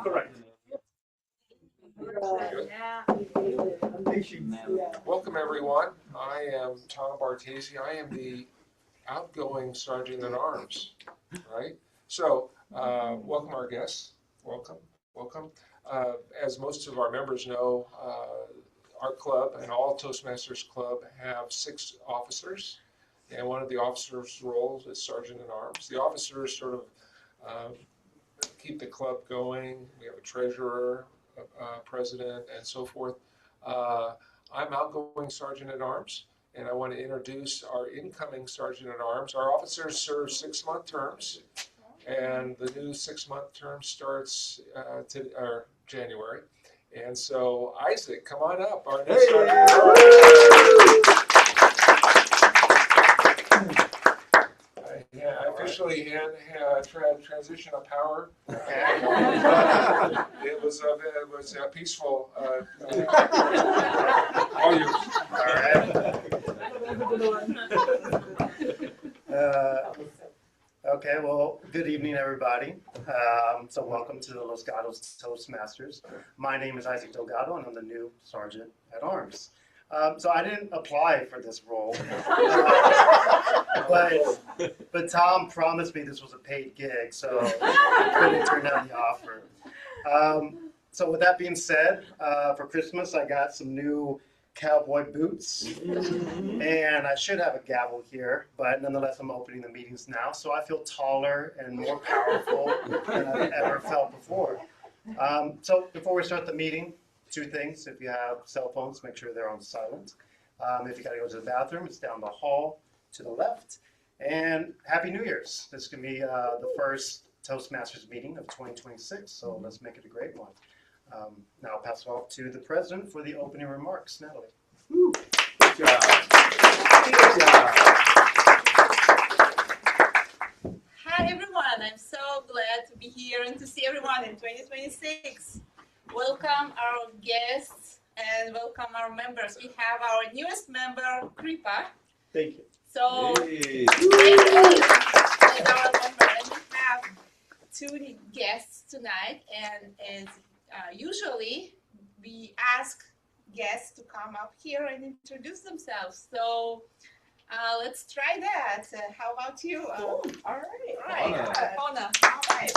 Correct. Welcome, everyone. I am Tom Bartesi. I am the outgoing Sergeant at Arms, right? So, welcome our guests. Welcome. As most of our members know, our club and all Toastmasters club have 6 officers, and one of the officers' roles is Sergeant at Arms. The officers sort of keep the club going. We have a treasurer, president, and so forth. I'm outgoing Sergeant at Arms, and I want to introduce our incoming Sergeant at Arms. Our officers serve 6-month terms, and the new 6-month term starts January. And so, Isaac, come on up. Our new Sergeant at Arms. Yeah, I officially transition of power. It was a peaceful. All yours. All right. Okay, well, good evening, everybody. So welcome to the Los Gatos Toastmasters. My name is Isaac Delgado, and I'm the new Sergeant at Arms. So I didn't apply for this role, but Tom promised me this was a paid gig, so I couldn't turn down the offer. So with that being said, for Christmas I got some new cowboy boots, and I should have a gavel here, but nonetheless I'm opening the meetings now, so I feel taller and more powerful than I've ever felt before. So before we start the meeting, 2 things. If you have cell phones, make sure they're on silent. If you got to go to the bathroom, it's down the hall to the left. And Happy New Year's. This can be the first Toastmasters meeting of 2026, so let's make it a great one. Now I'll pass it off to the president for the opening remarks. Natalie. Woo. Good job. Good job. Hi, everyone. I'm so glad to be here and to see everyone in 2026. Welcome our guests and welcome our members. We have our newest member, Kripa. Thank you. So, Hey. as our member, and we have 2 guests tonight. And as usually, we ask guests to come up here and introduce themselves. So, let's try that. How about you? Cool. All right. Fauna. All right.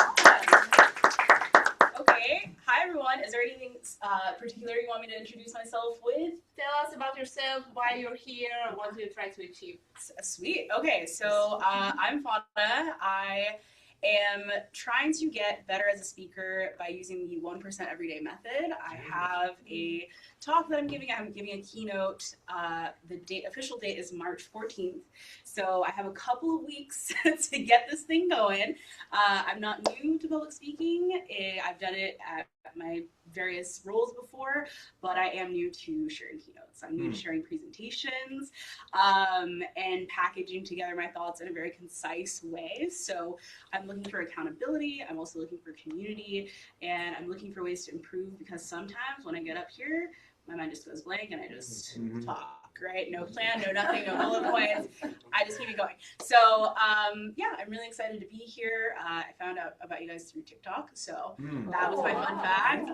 Okay. Hi, everyone. Is there anything particular you want me to introduce myself with? Tell us about yourself, why you're here, what do you try to achieve? Sweet. Okay. So I'm Fauna. I am trying to get better as a speaker by using the 1% Everyday method. I have a talk that I'm giving. I'm giving a keynote. The official date is March 14th. So I have a couple of weeks to get this thing going. I'm not new to public speaking. I've done it at my various roles before, but I am new to sharing keynotes. I'm new to sharing presentations and packaging together my thoughts in a very concise way. So I'm looking for accountability. I'm also looking for community, and I'm looking for ways to improve, because sometimes when I get up here, my mind just goes blank and I just talk, right? No plan, no nothing, no bullet points. I just keep it going. So yeah, I'm really excited to be here. I found out about you guys through TikTok, so that was my fun fact.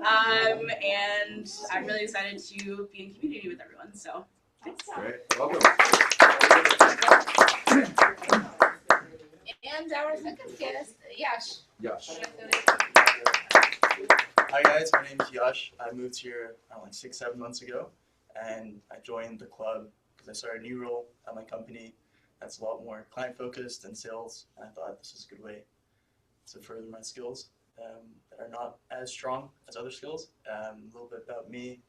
And I'm really excited to be in community with everyone. So thanks. Great. Welcome. And our second guest, Yash. Yash. Hi guys, my name is Yash. I moved here like 6-7 months ago, and I joined the club because I started a new role at my company that's a lot more client focused and sales, and I thought this was a good way to further my skills that are not as strong as other skills. A little bit about me: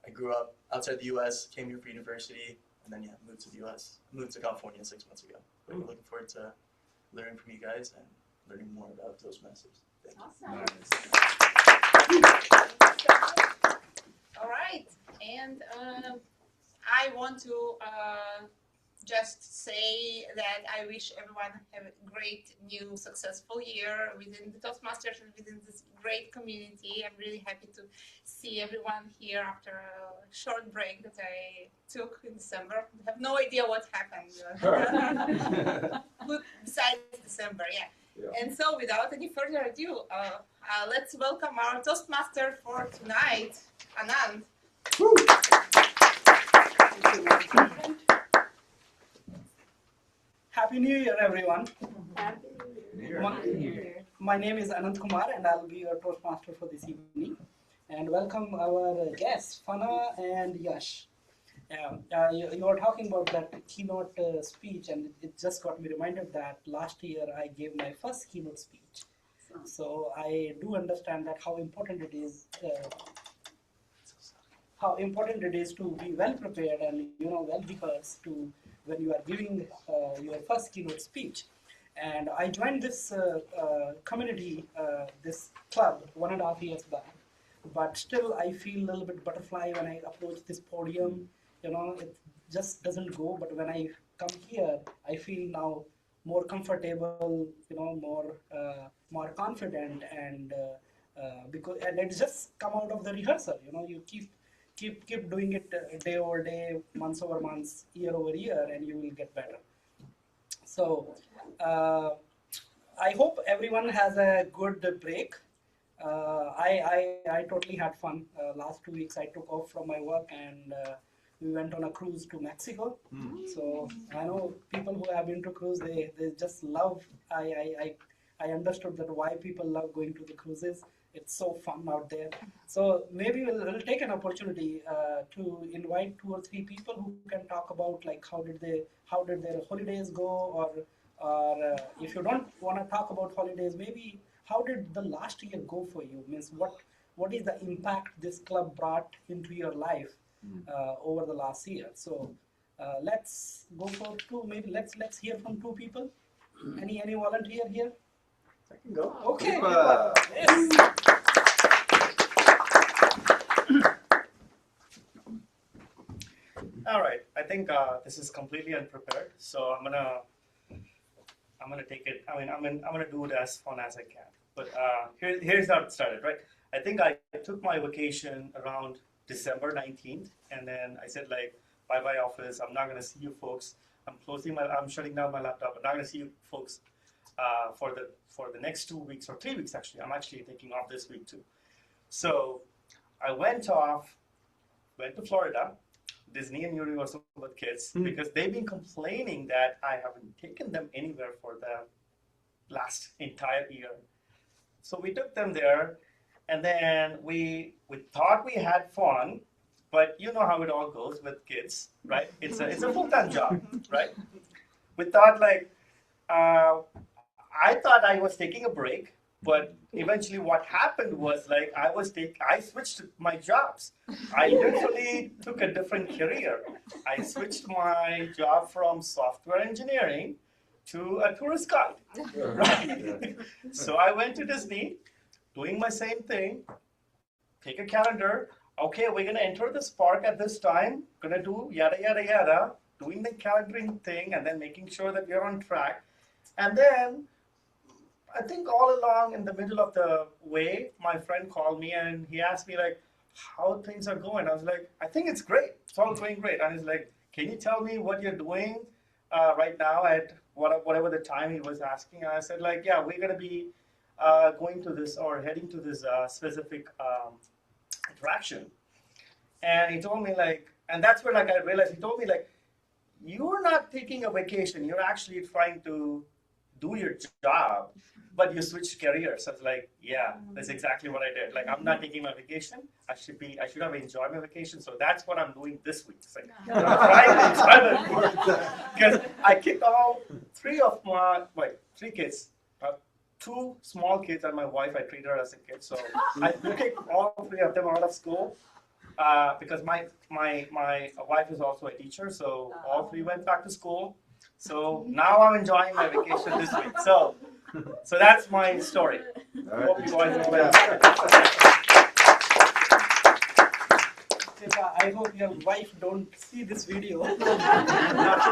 I grew up outside the U.S., came here for university, and then moved to the U.S. Moved to California 6 months ago. But I'm looking forward to learning from you guys and learning more about Toastmasters. Thank you. Awesome. All right, and I want to just say that I wish everyone have a great new successful year within the Toastmasters and within this great community. I'm really happy to see everyone here after a short break that I took in December. I have no idea what happened besides December, yeah. Yeah. And so, without any further ado, let's welcome our Toastmaster for tonight, Anand. Happy New Year, everyone. Here. My name is Anand Kumar, and I'll be your Toastmaster for this evening. And welcome our guests, Fana and Yash. You were talking about that keynote speech, and it just got me reminded that last year I gave my first keynote speech. So I do understand that how important it is to be well prepared and well rehearsed to when you are giving your first keynote speech. And I joined this community, this club, 1.5 years back. But still, I feel a little bit butterfly when I approach this podium. It just doesn't go. But when I come here, I feel now more comfortable. More confident, and it's just come out of the rehearsal. You keep doing it day over day, months over months, year over year, and you will get better. So I hope everyone has a good break. I totally had fun. Last 2 weeks I took off from my work, and we went on a cruise to Mexico. So I know people who have been to cruise, they just love. I understood that why people love going to the cruises. It's so fun out there. So maybe we'll take an opportunity to invite 2 or 3 people who can talk about like how did their holidays go, or if you don't want to talk about holidays, maybe how did the last year go for you? Means what is the impact this club brought into your life over the last year? So let's go for 2. Maybe let's hear from 2 people. Any volunteer here? I can go. Okay. Yes. All right. I think this is completely unprepared, so I'm gonna take it. I'm gonna do it as fun as I can. But here's how it started, right? I think I took my vacation around December 19th, and then I said like, bye office. I'm not gonna see you folks. I'm shutting down my laptop. I'm not gonna see you folks for the next 2 weeks or 3 weeks actually. I'm actually taking off this week too. So I went to Florida, Disney and Universal with kids, because they've been complaining that I haven't taken them anywhere for the last entire year. So we took them there, and then we thought we had fun, but you know how it all goes with kids, right? It's a full-time job, right? We thought like, I thought I was taking a break, but eventually what happened was like I switched my jobs. I literally took a different career. I switched my job from software engineering to a tourist guide, right? So I went to Disney, doing my same thing, take a calendar. Okay, we're gonna enter this park at this time, gonna do yada, yada, yada, doing the calendaring thing and then making sure that we're on track. And then I think all along in the middle of the way, my friend called me and he asked me like, how things are going. I was like, I think it's great. It's all going great. And he's like, can you tell me what you're doing right now at whatever the time he was asking? And I said like, yeah, we're going to be going to this or heading to this specific attraction. And he told me like, and that's where like I realized, he told me like, you're not taking a vacation. You're actually trying to do your job, but you switched careers. I was like, yeah, that's exactly what I did. Like, I'm not taking my vacation. I should have enjoyed my vacation. So that's what I'm doing this week. It's like, because I kicked all 3 of my, 3 kids, 2 small kids and my wife, I treat her as a kid. So I kicked all 3 of them out of school because my wife is also a teacher. So all 3 went back to school. So now I'm enjoying my vacation this week. So that's my story. Hope you guys enjoy it. I hope your wife don't see this video. No, she's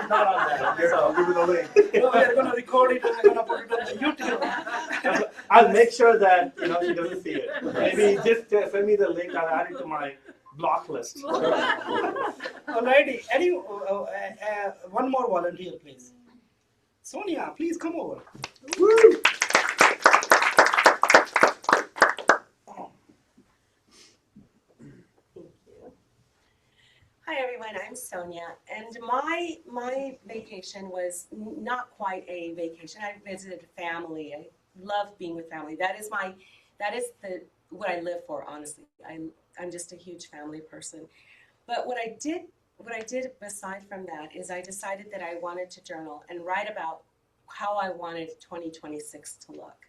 not on that. Here, I'll give it a link. No, we are going to record it and we're going to put it on the YouTube. I'll make sure that she doesn't see it. Maybe just send me the link. I'll add it to my block list. Alrighty. One more volunteer, please. Sonia, please come over. Woo! everyone, I'm Sonia, and my vacation was not quite a vacation. I visited family. I love being with family. That is what I live for, honestly. I'm just a huge family person. But what I did aside from that is I decided that I wanted to journal and write about how I wanted 2026 to look.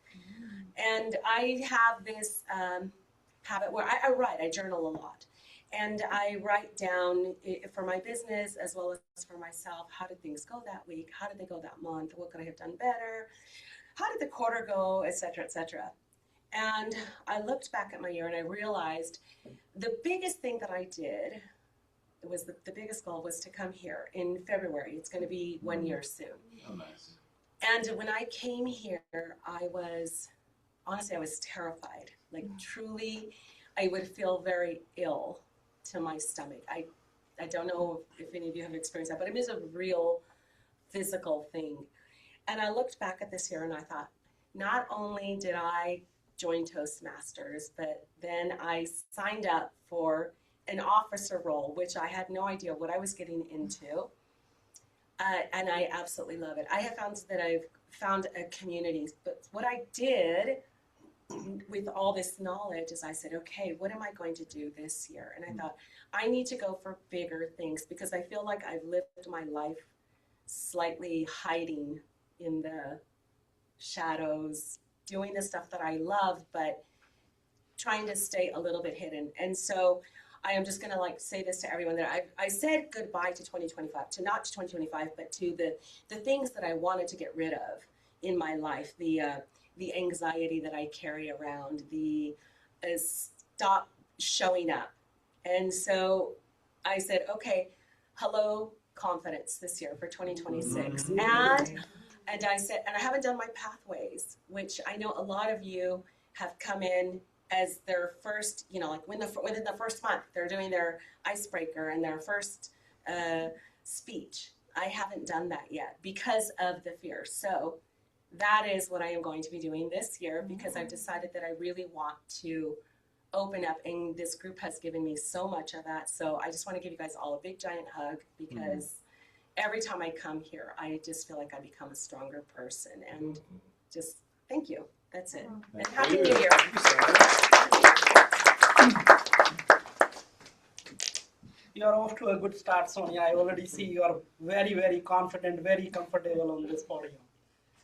And I have this habit where I write, I journal a lot. And I write down for my business as well as for myself, how did things go that week? How did they go that month? What could I have done better? How did the quarter go, et cetera, et cetera. And I looked back at my year and I realized the biggest thing that I did was the biggest goal was to come here in February. It's going to be 1 year soon. Oh, nice. And when I came here, I was terrified. Like truly, I would feel very ill to my stomach. I don't know if any of you have experienced that, but it is a real physical thing. And I looked back at this year and I thought, not only did I join Toastmasters, but then I signed up for an officer role, which I had no idea what I was getting into. And I absolutely love it. I have found that I've found a community, but what I did with all this knowledge is I said, okay, what am I going to do this year? And I thought, I need to go for bigger things because I feel like I've lived my life slightly hiding in the shadows, doing the stuff that I love, but trying to stay a little bit hidden. And so I am just going to say this to everyone that I said goodbye to 2025, not to 2025, but to the things that I wanted to get rid of in my life, the anxiety that I carry around, the stop showing up. And so I said, okay, hello confidence this year for 2026. And I said, and I haven't done my pathways, which I know a lot of you have come in as their first, within the first month, they're doing their icebreaker and their first speech. I haven't done that yet because of the fear. So that is what I am going to be doing this year because I've decided that I really want to open up, and this group has given me so much of that. So I just want to give you guys all a big giant hug because every time I come here, I just feel like I become a stronger person. And just thank you. That's it. And Happy New Year. You are off to a good start, Sonia. I already see you are very, very confident, very comfortable on this podium.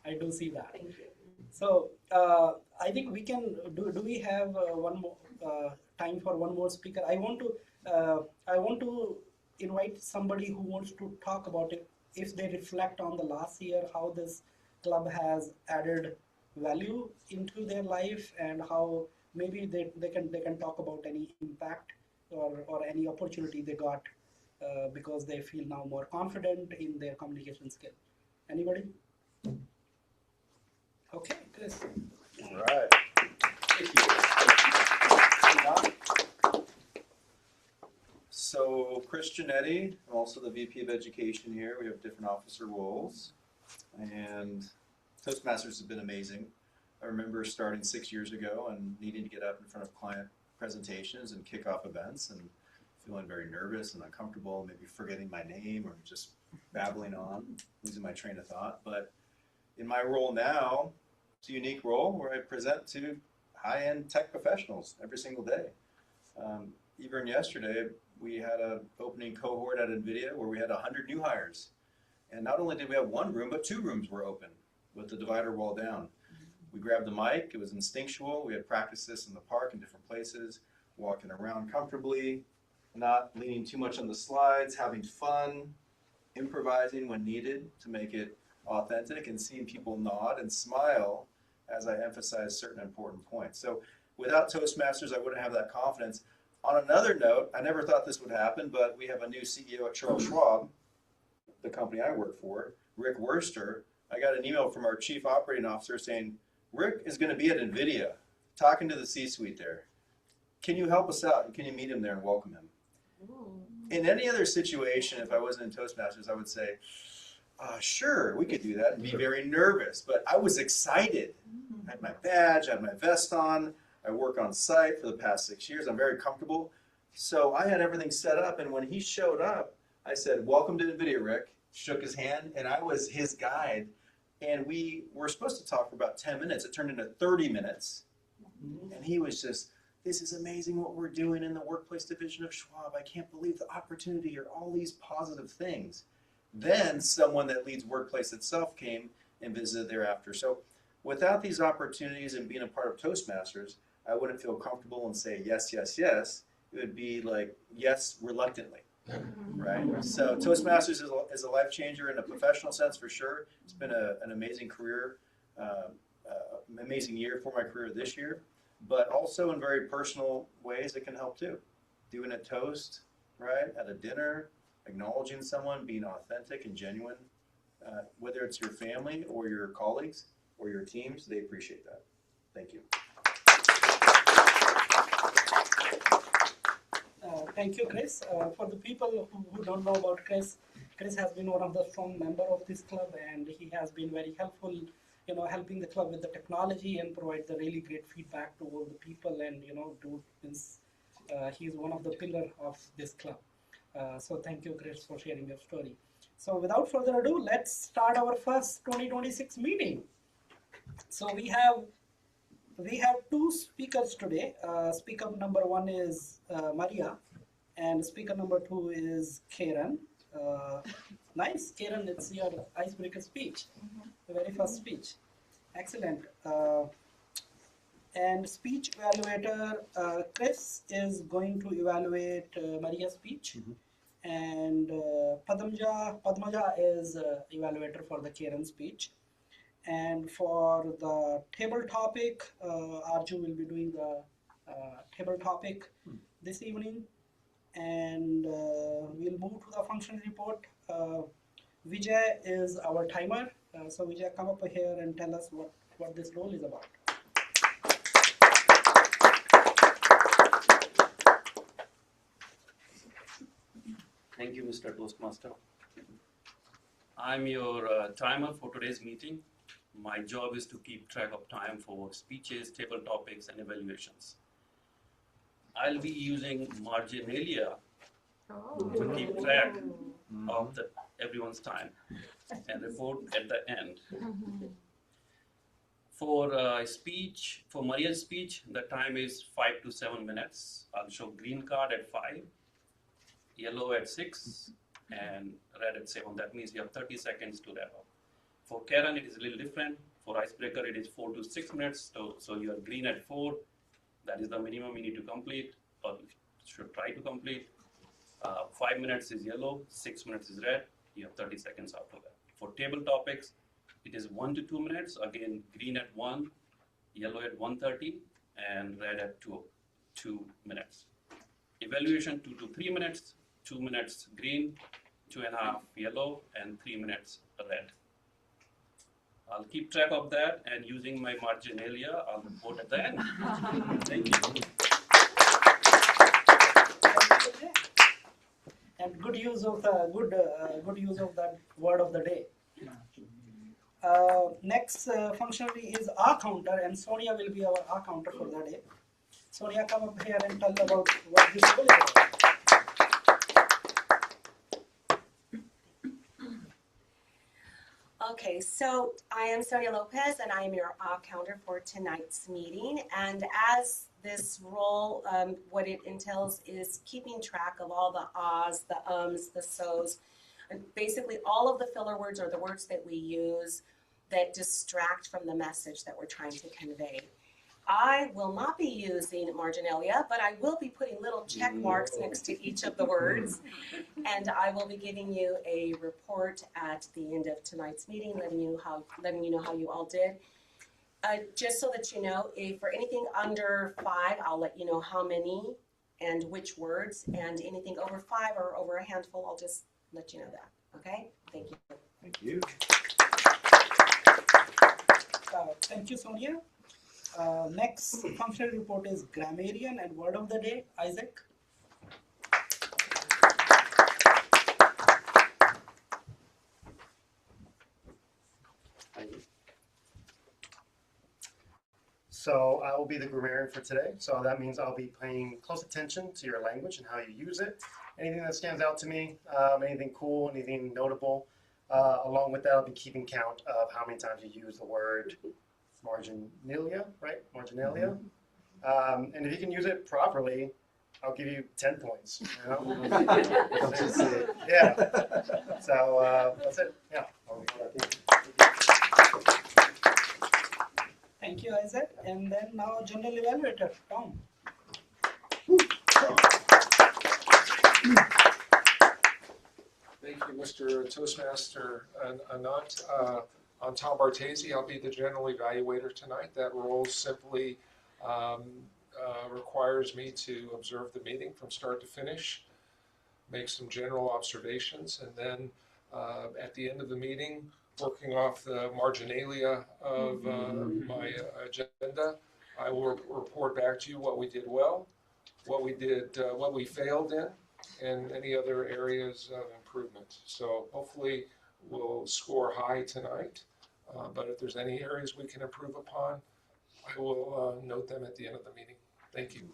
I do see that. Thank you. So I think we can do we have one more time for one more speaker? I want to invite somebody who wants to talk about it if they reflect on the last year, how this club has added value into their life and how maybe they can talk about any impact or any opportunity they got because they feel now more confident in their communication skill. Anybody? Okay, Chris. All right. Thank you. So, Chris Giannetti, I'm also the VP of Education here. We have different officer roles. And Toastmasters has been amazing. I remember starting 6 years ago and needing to get up in front of client presentations and kickoff events and feeling very nervous and uncomfortable, maybe forgetting my name or just babbling on, losing my train of thought. But in my role now, it's a unique role where I present to high-end tech professionals every single day. Even yesterday, we had an opening cohort at NVIDIA where we had 100 new hires. And not only did we have one room, but 2 rooms were open with the divider wall down. We grabbed the mic, it was instinctual. We had practiced this in the park in different places, walking around comfortably, not leaning too much on the slides, having fun, improvising when needed to make it authentic, and seeing people nod and smile as I emphasize certain important points. So without Toastmasters, I wouldn't have that confidence. On another note, I never thought this would happen, but we have a new CEO at Charles Schwab, the company I work for, Rick Wurster. I got an email from our chief operating officer saying, Rick is going to be at NVIDIA, talking to the C-suite there. Can you help us out? And can you meet him there and welcome him? In any other situation, if I wasn't in Toastmasters, I would say, sure, we could do that and be very nervous. But I was excited. I had my badge, I had my vest on. I work on site for the past 6 years. I'm very comfortable. So I had everything set up, and when he showed up, I said, "Welcome to NVIDIA, Rick." Shook his hand, and I was his guide. And we were supposed to talk for about 10 minutes. It turned into 30 minutes. And he was just, "This is amazing what we're doing in the workplace division of Schwab. I can't believe the opportunity or all these positive things." Then someone that leads workplace itself came and visited thereafter. So without these opportunities and being a part of Toastmasters, I wouldn't feel comfortable and say yes, yes, yes. It would be like yes reluctantly, right? So Toastmasters is a life changer in a professional sense for sure. It's been an amazing career, amazing year for my career this year, but also in very personal ways it can help too. Doing a toast, right, at a dinner, acknowledging someone, being authentic and genuine, whether it's your family or your colleagues or your teams, they appreciate that. Thank you. Thank you, Chris. For the people who don't know about Chris, Chris has been one of the strong member of this club, and he has been very helpful, helping the club with the technology and provide the really great feedback to all the people. And he's one of the pillar of this club. So thank you, Chris, for sharing your story. So without further ado, let's start our first 2026 meeting. So we have two speakers today. Speaker number one is Maria, and speaker number two is Karen. Nice, Karen, it's your icebreaker speech, the very first speech. Excellent. And speech evaluator Chris is going to evaluate Maria's speech, and Padmaja is evaluator for the Karen speech. And for the table topic, Arju will be doing the table topic this evening. And we'll move to the function report. Vijay is our timer. So Vijay, come up here and tell us what this role is about. Thank you, Mr. Toastmaster. I'm your timer for today's meeting. My job is to keep track of time for speeches, table topics, and evaluations. I'll be using Marginalia to keep track of everyone's time and report at the end. For Maria's speech, the time is 5 to 7 minutes. I'll show green card at 5, yellow at 6, and red at 7. That means you have 30 seconds to wrap up. For Karen, it is a little different. For icebreaker, it is 4 to 6 minutes. So you are green at 4. That is the minimum you need to complete, or should try to complete. 5 minutes is yellow, 6 minutes is red. You have 30 seconds after that. For table topics, it is 1 to 2 minutes. Again, green at 1, yellow at 1:30, and red at 2 minutes. Evaluation 2 to 3 minutes. 2 minutes green, 2.5 yellow, and 3 minutes red. I'll keep track of that, and using my Marginalia, I'll report at the end. Thank you. And good use of that word of the day. Next functionality is R counter, and Sonia will be our R counter for the day. Sonia, come up here and tell about what this role is about. Okay, so I am Sonia Lopez, and I am your counter for tonight's meeting. And as this role, what it entails is keeping track of all the ahs, the ums, the so's, and basically all of the filler words or the words that we use that distract from the message that we're trying to convey. I will not be using Marginalia, but I will be putting little check marks next to each of the words. And I will be giving you a report at the end of tonight's meeting, letting you know how you all did. Just so that you know, if for anything under 5, I'll let you know how many and which words, and anything over 5 or over a handful, I'll just let you know that. Okay? Thank you. Thank you. Thank you, Sonia. Next functional report is grammarian and word of the day. Isaac. So I will be the grammarian for today. So that means I'll be paying close attention to your language and how you use it. Anything that stands out to me, anything cool, anything notable. Along with that, I'll be keeping count of how many times you use the word marginalia, right? Marginalia. And if you can use it properly, I'll give you 10 points. You know? Don't you see? Yeah. So that's it. Yeah. Thank you, Isaac. And then now general evaluator, Tom. Thank you, Mr. Toastmaster Anant. I'm Tom Bartesi. I'll be the general evaluator tonight. That role simply requires me to observe the meeting from start to finish, make some general observations, and then at the end of the meeting, working off the marginalia of my agenda, I will report back to you what we did well, what we failed in, and any other areas of improvement. So hopefully we'll score high tonight, but if there's any areas we can improve upon, I will note them at the end of the meeting. Thank you.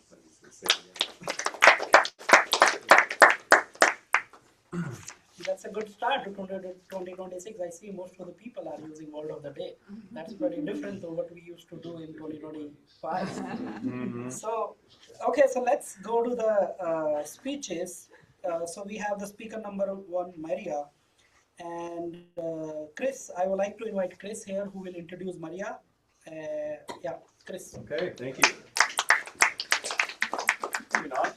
That's a good start to 2026. I see most of the people are using word of the day. That's pretty different to what we used to do in 2025. So, okay, so let's go to the speeches. So we have the speaker number 1, Maria. And Chris, I would like to invite Chris here who will introduce Maria. Yeah, Chris. Okay, thank you. Moving on.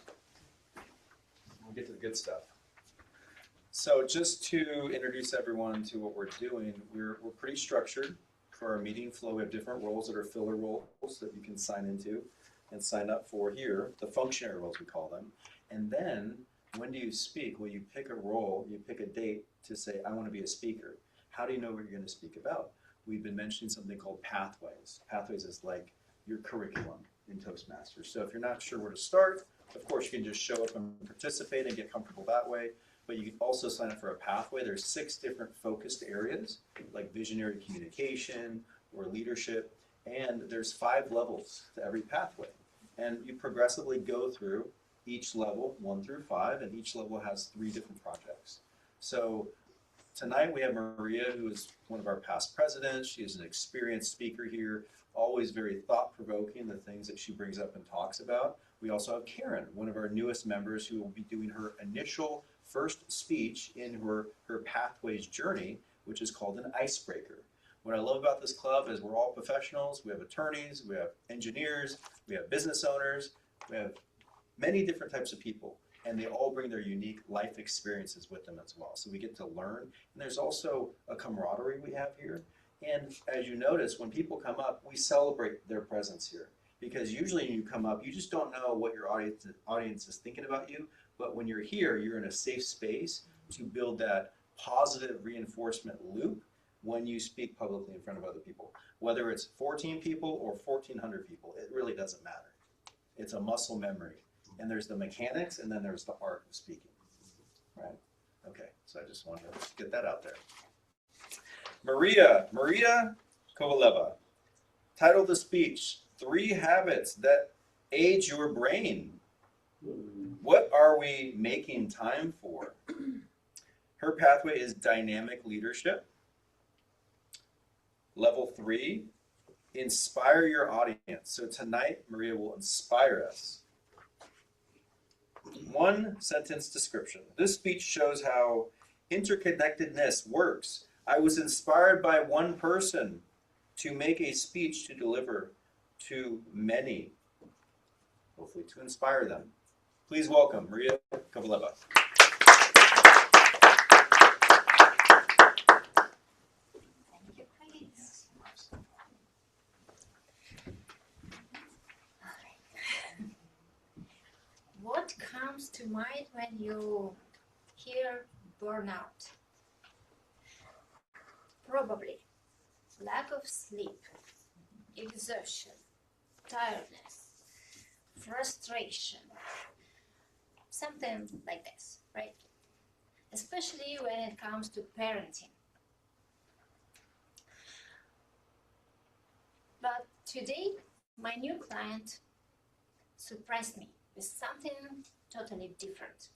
We'll get to the good stuff. So just to introduce everyone to what we're doing, we're pretty structured for our meeting flow. We have different roles that are filler roles that you can sign into and sign up for here, the functionary roles we call them. And then when do you speak? Well, you pick a role, you pick a date to say, I want to be a speaker. How do you know what you're going to speak about? We've been mentioning something called pathways. Pathways is like your curriculum in Toastmasters. So if you're not sure where to start, of course you can just show up and participate and get comfortable that way. But you can also sign up for a pathway. There's 6 different focused areas, like visionary communication or leadership, and there's 5 levels to every pathway. And you progressively go through each level, 1 through 5, and each level has 3 different projects. So tonight we have Maria, who is one of our past presidents. She is an experienced speaker here, always very thought-provoking, the things that she brings up and talks about. We also have Karen, one of our newest members, who will be doing her initial first speech in her Pathways journey, which is called an icebreaker. What I love about this club is we're all professionals. We have attorneys, we have engineers, we have business owners, we have many different types of people, and they all bring their unique life experiences with them as well. So we get to learn, and there's also a camaraderie we have here. And as you notice, when people come up, we celebrate their presence here. Because usually when you come up, you just don't know what your audience is thinking about you. But when you're here, you're in a safe space to build that positive reinforcement loop when you speak publicly in front of other people. Whether it's 14 people or 1,400 people, it really doesn't matter. It's a muscle memory. And there's the mechanics, and then there's the art of speaking. Right? Okay, so I just wanted to get that out there. Maria Kovaleva. Title of the speech, 3 Habits That Age Your Brain. What are we making time for? Her pathway is dynamic leadership. Level 3, inspire your audience. So tonight, Maria will inspire us. 1 sentence description. This speech shows how interconnectedness works. I was inspired by one person to make a speech to deliver to many, hopefully to inspire them. Please welcome Maria Kovaleva. Thank you, Chris. What comes to mind when you hear burnout? Probably lack of sleep, exhaustion, tiredness, frustration, something like this, right? Especially when it comes to parenting. But today, my new client surprised me with something totally different.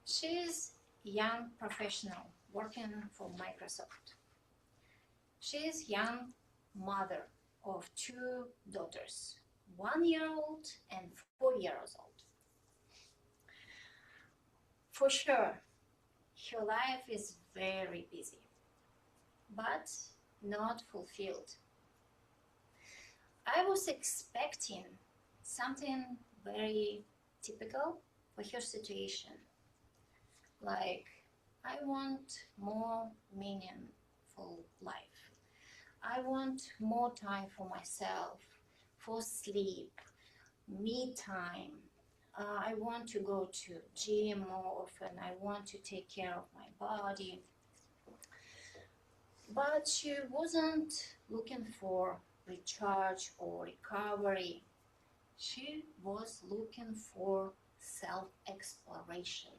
She's a young professional working for Microsoft. She's young mother of 2 daughters, 1-year-old and 4 years old. For sure, her life is very busy, but not fulfilled. I was expecting something very typical for her situation. Like, I want more meaningful life. I want more time for myself, for sleep, me time. I want to go to gym more often. I want to take care of my body. But she wasn't looking for recharge or recovery. She was looking for self-exploration.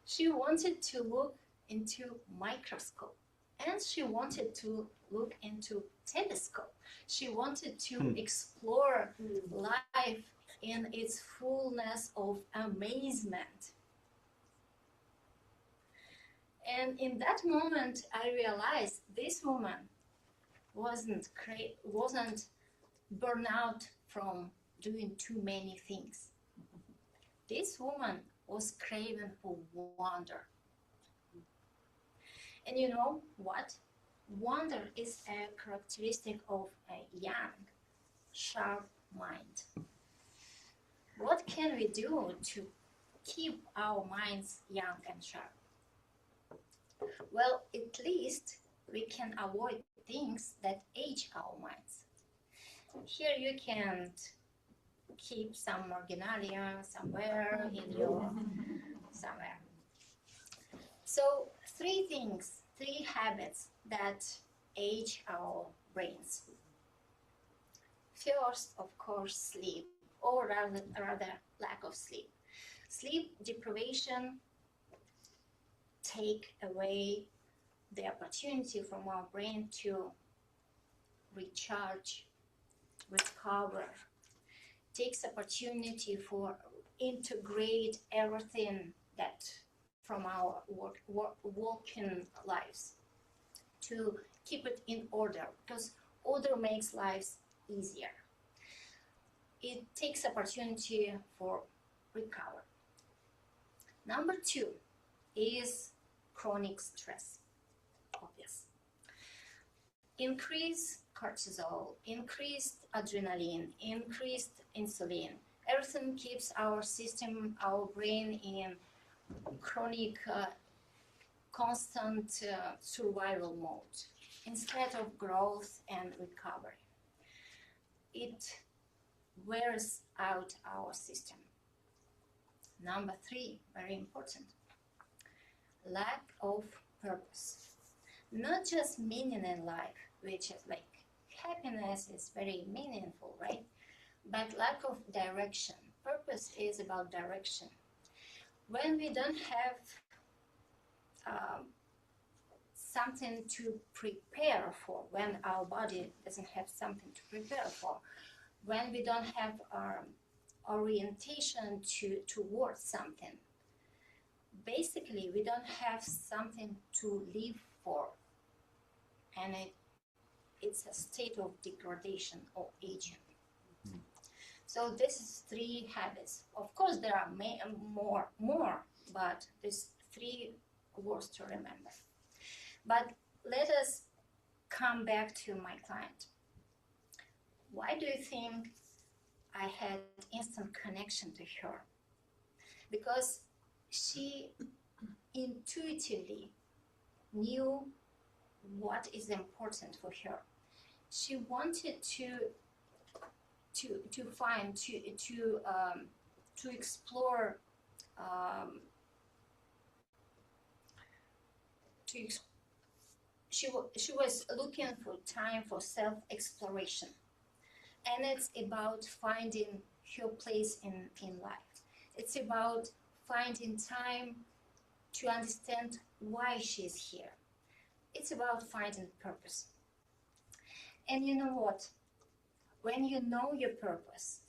She wanted to look into microscope, and she wanted to look into telescope. She wanted to explore life in its fullness of amazement. And in that moment, I realized this woman wasn't burnout from doing too many things. This woman was craving for wonder. And you know what? Wonder is a characteristic of a young, sharp mind. What can we do to keep our minds young and sharp? Well, at least we can avoid things that age our minds. Here you can keep some marginalia somewhere in your somewhere. So 3 things, 3 habits that age our brains. First, of course, sleep, or rather lack of sleep. Sleep deprivation take away the opportunity from our brain to recharge, recover, takes opportunity for integrate everything that from our working lives, to keep it in order, because order makes lives easier. It takes opportunity for recover. Number 2 is chronic stress, obvious. Increased cortisol, increased adrenaline, increased insulin. Everything keeps our system, our brain in chronic, constant survival mode instead of growth and recovery. It wears out our system. Number 3, very important, lack of purpose. Not just meaning in life, which is like happiness is very meaningful, right? But lack of direction. Purpose is about direction. When we don't have something to prepare for, when our body doesn't have something to prepare for, when we don't have orientation towards something, basically we don't have something to live for, and it's a state of degradation or aging. So this is 3 habits. Of course there are more, but these 3 words to remember. But let us come back to my client. Why do you think I had instant connection to her? Because she intuitively knew what is important for her. She wanted to find, to explore, she was looking for time for self-exploration. And it's about finding her place in life. It's about finding time to understand why she's here. It's about finding purpose. And you know what? When you know your purpose,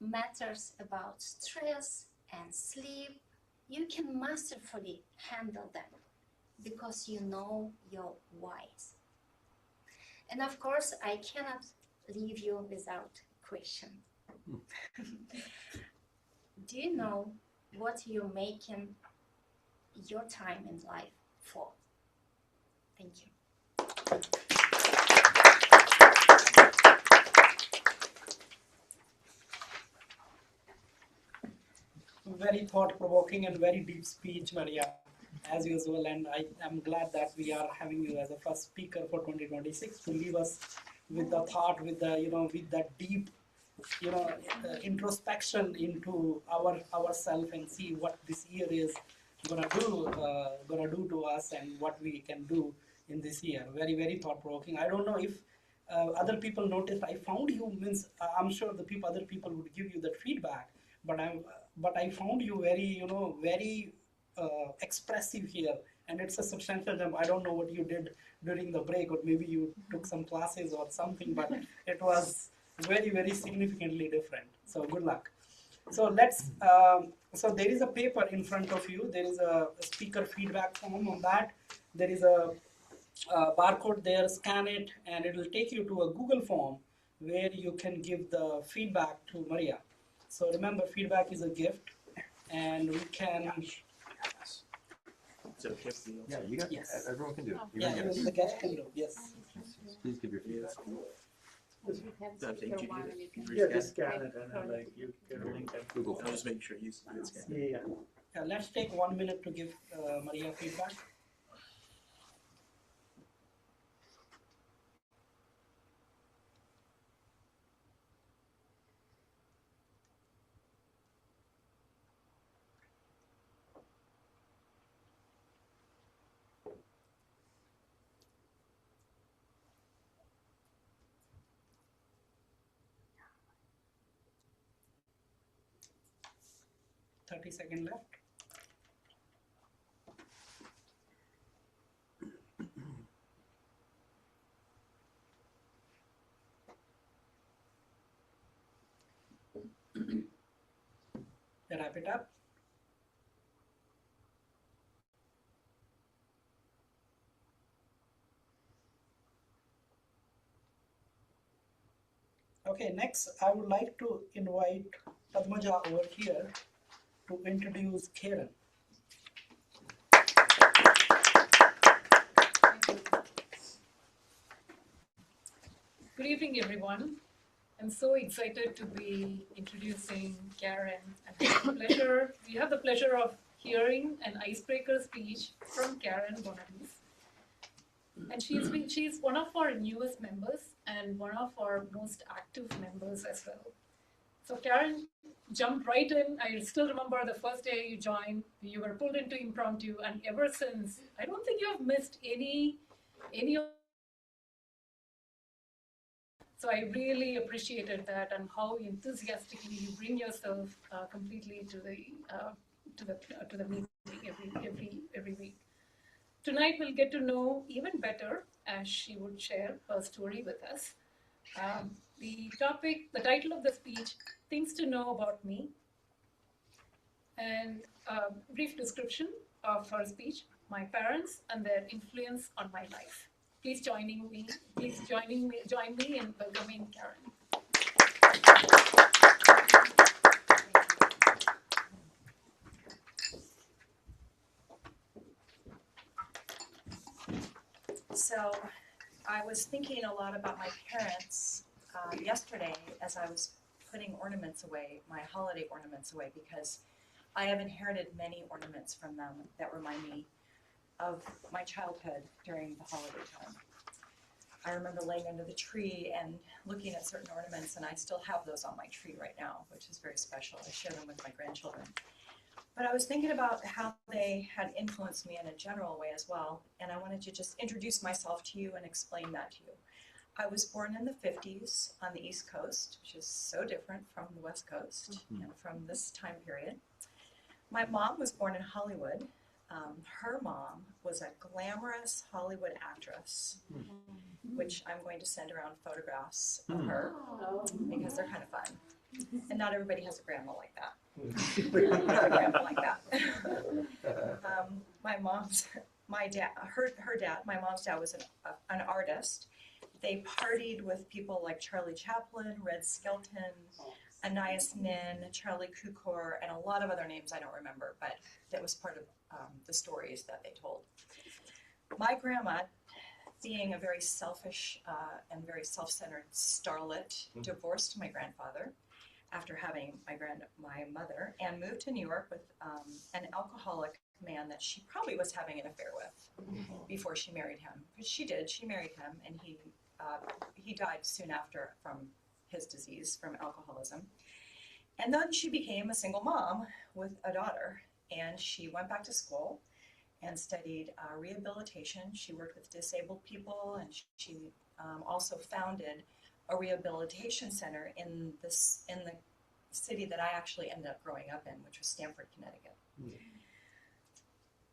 matters about stress and sleep, you can masterfully handle them because you know your whys. And of course, I cannot leave you without question. Do you know what you're making your time in life for? Thank you. Very thought-provoking and very deep speech, Maria, as usual. And I am glad that we are having you as a first speaker for 2026 to leave us with the thought, with the with that deep, introspection into ourself and see what this year is gonna do to us and what we can do in this year. Very very thought-provoking. I don't know if other people noticed. I found you means I'm sure other people would give you that feedback, but I found you very very expressive here, and it's a substantial jump. I don't know what you did during the break, or maybe you took some classes or something, but it was very very significantly different. So good luck. So let's. So there is a paper in front of you. There is a speaker feedback form on that. There is a barcode there. Scan it, and it will take you to a Google form where you can give the feedback to Maria. So remember, feedback is a gift, and we can. Is it okay for you? Yeah, you got, Yes. everyone can do it. Yeah, Even even guests. the guest can do. Yes. Please give your feedback. Just scan it and you get a link. Google. I'll just make sure you see it. Scan. Yeah. Let's take 1 minute to give Maria feedback. $30 left. Wrap it up. Okay, next I would like to invite Padmaja over here to introduce Karen. Good evening, everyone. I'm so excited to be introducing Karen. We have the pleasure of hearing an icebreaker speech from Karen Bonalis. And she's one of our newest members and one of our most active members as well. So Karen jumped right in. I still remember the first day you joined, you were pulled into impromptu, and ever since, I don't think you have missed any of. So I really appreciated that and how enthusiastically you bring yourself completely to the meeting every week. Tonight we'll get to know even better as she would share her story with us. The title of the speech, Things to Know About Me, and a brief description of her speech, my parents and their influence on my life. Please join me in welcoming Karen. So I was thinking a lot about my parents yesterday as I was putting ornaments away, my holiday ornaments away, because I have inherited many ornaments from them that remind me of my childhood during the holiday time. I remember laying under the tree and looking at certain ornaments, and I still have those on my tree right now, which is very special. I share them with my grandchildren. But I was thinking about how they had influenced me in a general way as well, and I wanted to just introduce myself to you and explain that to you. I was born in the 50s on the East Coast, which is so different from the West Coast and from this time period. My mom was born in Hollywood, her mom was a glamorous Hollywood actress, which I'm going to send around photographs of her because they're kind of fun. And not everybody has a grandma like that. I have a grandma like that. My mom's dad was an artist. They partied with people like Charlie Chaplin, Red Skelton, Anais Nin, Charlie Cukor, and a lot of other names I don't remember, but that was part of the stories that they told. My grandma, being a very selfish and very self-centered starlet, divorced my grandfather after having my mother, and moved to New York with an alcoholic man that she probably was having an affair with before she married him. But she did. She married him, and he died soon after from his disease, from alcoholism. And then she became a single mom with a daughter, and she went back to school and studied rehabilitation. She worked with disabled people, and she also founded a rehabilitation center in the city that I actually ended up growing up in, which was Stamford, Connecticut.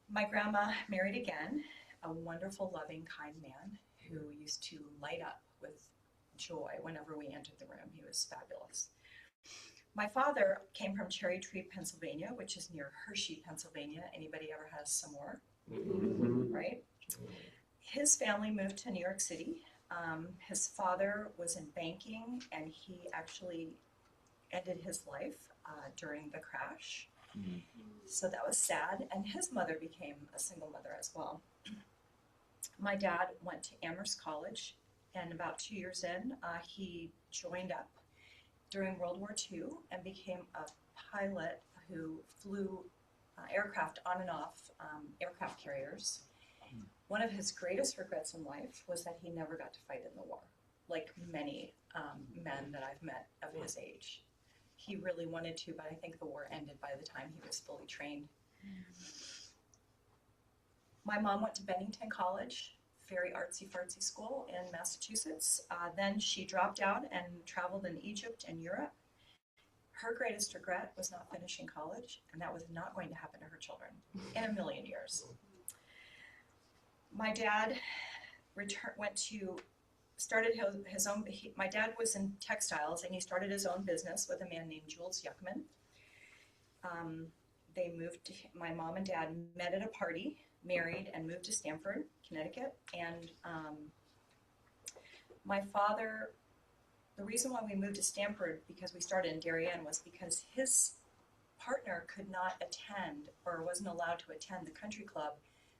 My grandma married again, a wonderful, loving, kind man who used to light up with joy whenever we entered the room. He was fabulous. My father came from Cherry Tree, Pennsylvania, which is near Hershey, Pennsylvania. Anybody ever has some more? Right? His family moved to New York City. His father was in banking, and he actually ended his life during the crash. So that was sad, and his mother became a single mother as well. My dad went to Amherst College, and about 2 years in, he joined up during World War II and became a pilot who flew aircraft on and off aircraft carriers. One of his greatest regrets in life was that he never got to fight in the war, like many men that I've met of his age. He really wanted to, but I think the war ended by the time he was fully trained. My mom went to Bennington College, very artsy-fartsy school in Massachusetts. Then she dropped out and traveled in Egypt and Europe. Her greatest regret was not finishing college, and that was not going to happen to her children in a million years. My dad started his own, my dad was in textiles, and he started his own business with a man named Jules Yuckman. My mom and dad met at a party, married, and moved to Stamford, Connecticut. And my father, the reason why we moved to Stamford, because we started in Darien, was because his partner could not attend or wasn't allowed to attend the country club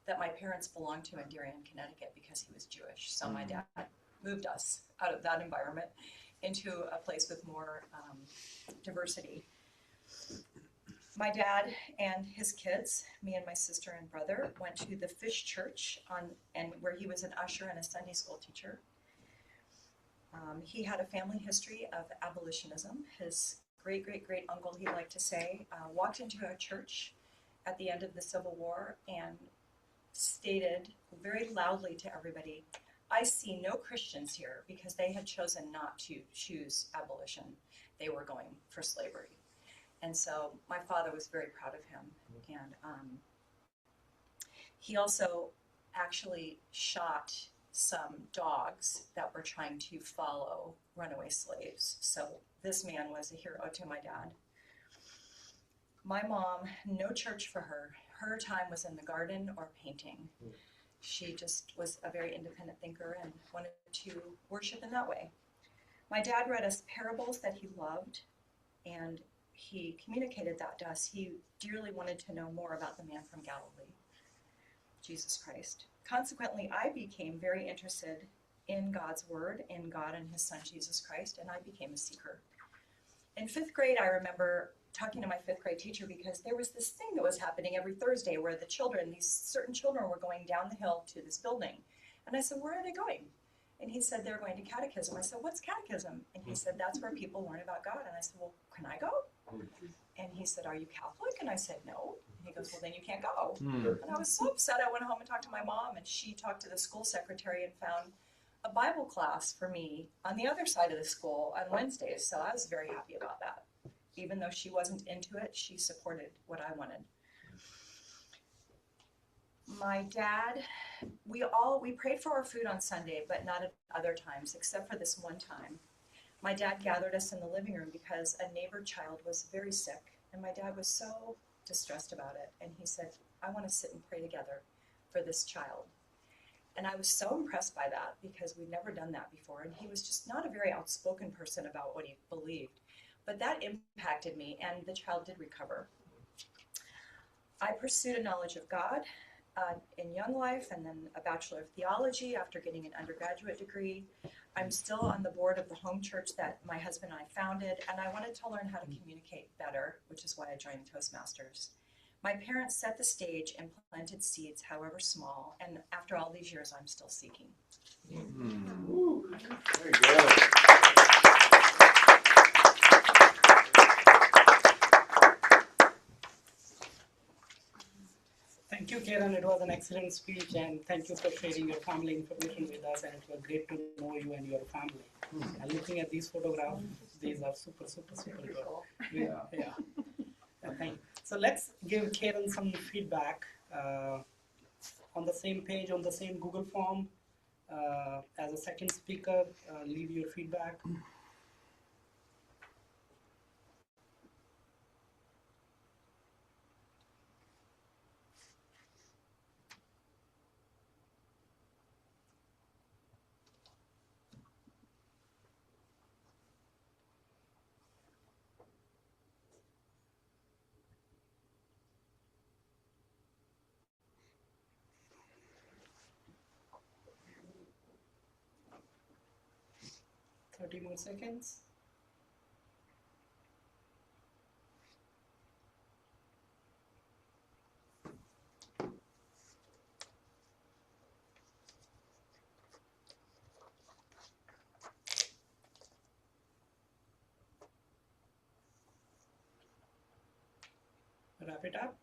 that my parents belonged to in Darien, Connecticut, because he was Jewish. So my dad moved us out of that environment into a place with more diversity. My dad and his kids, me and my sister and brother, went to the Fish Church where he was an usher and a Sunday school teacher. He had a family history of abolitionism. His great-great-great uncle, he liked to say, walked into a church at the end of the Civil War and stated very loudly to everybody, "I see no Christians here," because they had chosen not to choose abolition. They were going for slavery. And so my father was very proud of him. And he also actually shot some dogs that were trying to follow runaway slaves. So this man was a hero to my dad. My mom, no church for her. Her time was in the garden or painting. She just was a very independent thinker and wanted to worship in that way. My dad read us parables that he loved, and he communicated that to us. He dearly wanted to know more about the man from Galilee, Jesus Christ. Consequently, I became very interested in God's word, in God and his son, Jesus Christ, and I became a seeker. In 5th grade, I remember talking to my 5th grade teacher because there was this thing that was happening every Thursday where these certain children were going down the hill to this building. And I said, "Where are they going?" And he said, "They're going to catechism." I said, "What's catechism?" And he said, "That's where people learn about God." And I said, "Well, can I go?" And he said, "Are you Catholic?" And I said, "No." And he goes, "Well, then you can't go." And I was so upset. I went home and talked to my mom, and she talked to the school secretary and found a Bible class for me on the other side of the school on Wednesdays. So I was very happy about that. Even though she wasn't into it, she supported what I wanted. My dad, we prayed for our food on Sunday, but not at other times, except for this one time. My dad gathered us in the living room because a neighbor child was very sick, and my dad was so distressed about it. And he said, I want to sit and pray together for this child. And I was so impressed by that because we'd never done that before. And he was just not a very outspoken person about what he believed. But that impacted me, and the child did recover. I pursued a knowledge of God in young life, and then a Bachelor of Theology after getting an undergraduate degree. I'm still on the board of the home church that my husband and I founded, and I wanted to learn how to communicate better, which is why I joined Toastmasters. My parents set the stage and planted seeds, however small, and after all these years, I'm still seeking. Very good. Thank you, Karen. It was an excellent speech, and thank you for sharing your family information with us. And it was great to know you and your family. And looking at these photographs, these are super good. Yeah. Thank you. So let's give Karen some feedback on the same page, on the same Google form. As a second speaker, leave your feedback. More seconds. Wrap it up.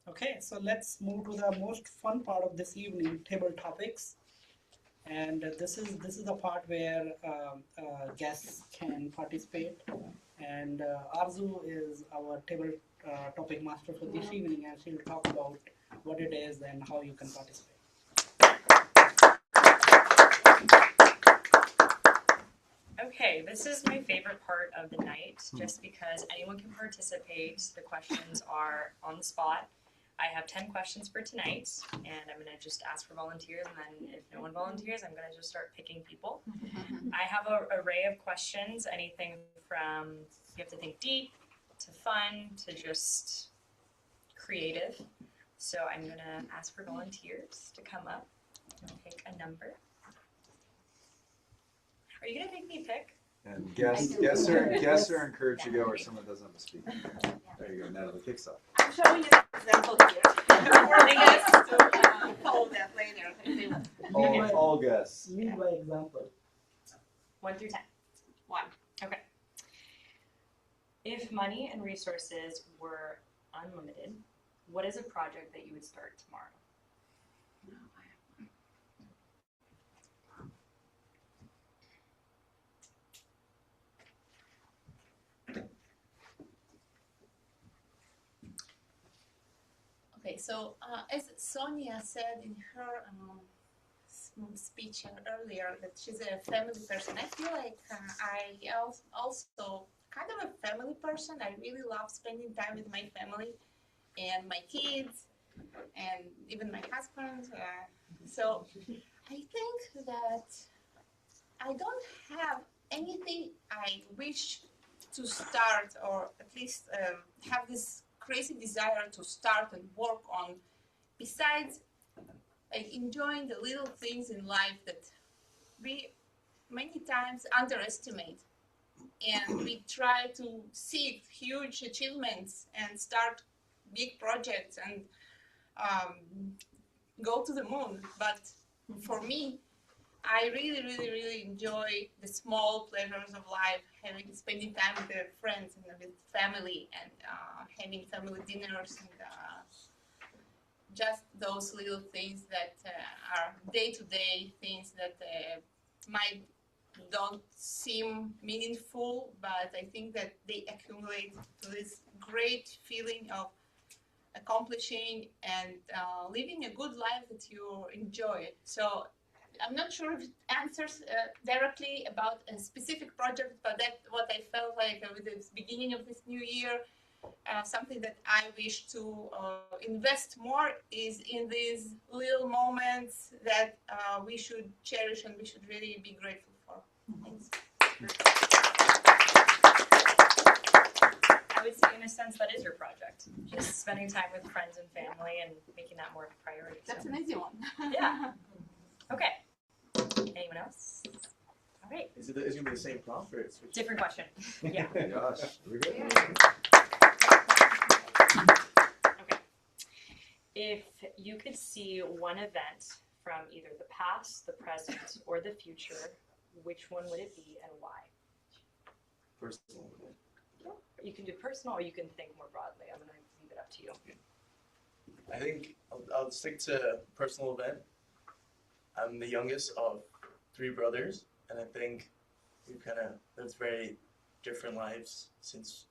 Okay, so let's move to the most fun part of this evening, table topics. And this is the part where guests can participate. And Arzu is our table topic master for this evening, and she'll talk about what it is and how you can participate. Okay, this is my favorite part of the night, just because anyone can participate. The questions are on the spot. I have 10 questions for tonight, and I'm going to just ask for volunteers, and then if no one volunteers, I'm going to just start picking people. I have an array of questions, anything from you have to think deep, to fun, to just creative. So I'm going to ask for volunteers to come up and pick a number. Are you going to make me pick? And guests are encouraged to go, or someone doesn't have a speaker. There you go, Natalie, kicks off. I'm showing you an example here. For the guests to follow that later. All guests. Lead by example. 1 through 10. 1. Okay. If money and resources were unlimited, what is a project that you would start tomorrow? Okay, so as Sonia said in her speech earlier, that she's a family person. I feel like I also kind of a family person. I really love spending time with my family and my kids and even my husband. So I think that I don't have anything I wish to start, or at least have this crazy desire to start and work on, besides like enjoying the little things in life that we many times underestimate, and we try to seek huge achievements and start big projects and go to the moon. But for me, I really enjoy the small pleasures of life, spending time with the friends and with family, and having family dinners, and just those little things that are day-to-day things that might don't seem meaningful, but I think that they accumulate to this great feeling of accomplishing and living a good life that you enjoy. So I'm not sure if it answers directly about a specific project, but that's what I felt like with the beginning of this new year. Something that I wish to invest more is in these little moments that we should cherish and we should really be grateful for. Thanks. I would say, in a sense, that is your project. Just spending time with friends and family and making that more of a priority. That's an easy one. Yeah. Okay. Anyone else? All right. Is it going to be the same prompt or it's Different question. Yeah. Gosh, here we go. Okay. If you could see one event from either the past, the present, or the future, which one would it be and why? personal? You can do personal or you can think more broadly. I'm going to leave it up to you. I think I'll stick to personal event. I'm the youngest of 3 brothers, and I think we've kind of lived very different lives since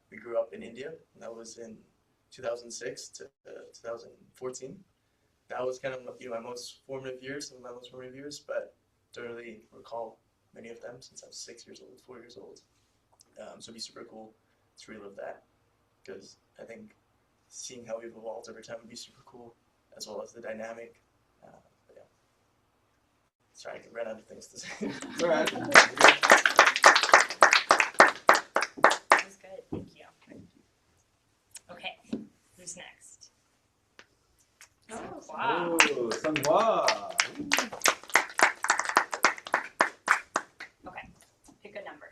we grew up in India. And that was in 2006 to 2014. That was kind of my most formative years, some of my most formative years, but don't really recall many of them since I was 6 years old, 4 years old. So it'd be super cool to relive that, because I think seeing how we've evolved over time would be super cool, as well as the dynamic. But yeah. Sorry, I ran out of things to say. It's all right. That was good. Thank you. Okay. Who's next? Oh, Wow. Oh, Sanghwa. Okay. Pick a number.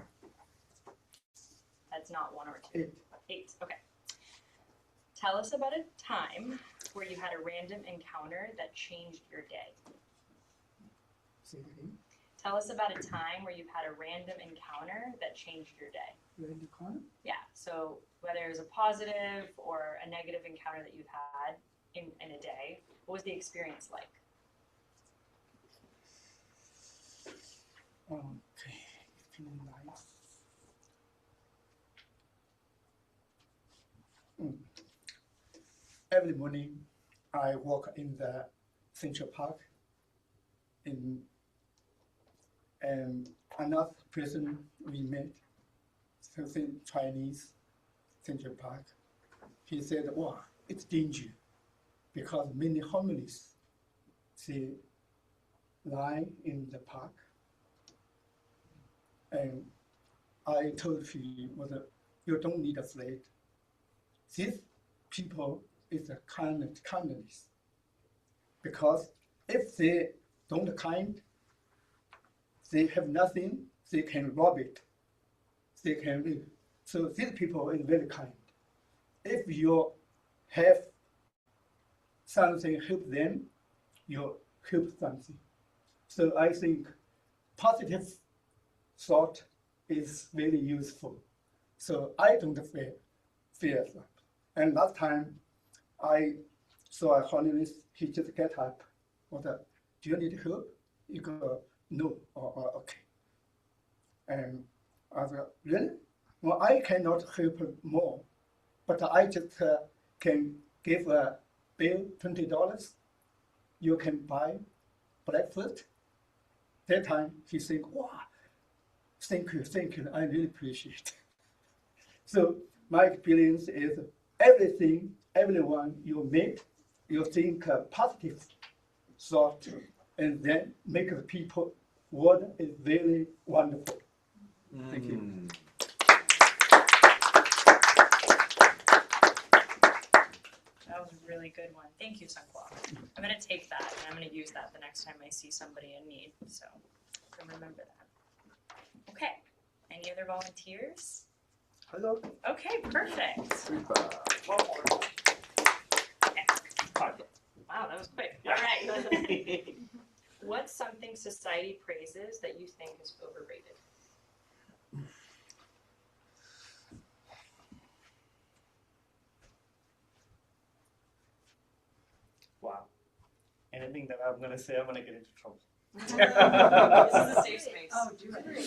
That's not 1 or 2. 8. Okay. Tell us about a time where you had a random encounter that changed your day. Say it again. Tell us about a time where you've had a random encounter that changed your day. Random corner. Yeah, so whether it was a positive or a negative encounter that you've had in a day, what was the experience like? Okay, feeling nice. Every morning, I walk in the Central Park, and another person we met, something Chinese, Central Park. He said, "Wow, it's danger, because many homeless, they lie in the park." And I told him, "You don't need afraid. These people is a kindness, because if they don't kind, they have nothing, they can rob it, they can live. So these people is very kind. If you have something help them, you help something. So I think positive thought is very useful. So I don't fear that. And last time I saw a homeless, he just get up. Do you need help? You go, no, or okay. And I said, really? Well, I cannot help more, but I just can give a bill, $20. You can buy breakfast. That time he think, wow, thank you, I really appreciate it. So my experience is everyone you meet, you think a positive thought, and then make the people world is very wonderful. Thank you. That was a really good one. Thank you, Sanghwa. I'm going to take that and I'm going to use that the next time I see somebody in need. So I remember that. Okay. Any other volunteers? Hello. Okay, perfect. Super. Okay. Wow, that was quick. All right. What's something society praises that you think is overrated? anything that I'm gonna say, I'm gonna get into trouble. This is a safe space. Oh, do it.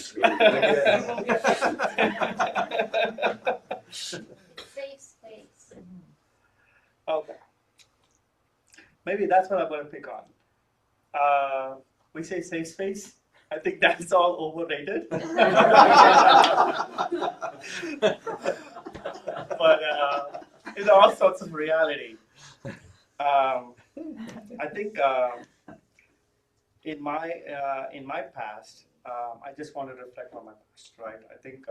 Safe space. Okay. Maybe that's what I'm gonna pick on. We say safe space. I think that's all overrated. But in all sorts of reality, I think in my past, I just want to reflect on my past, right? I think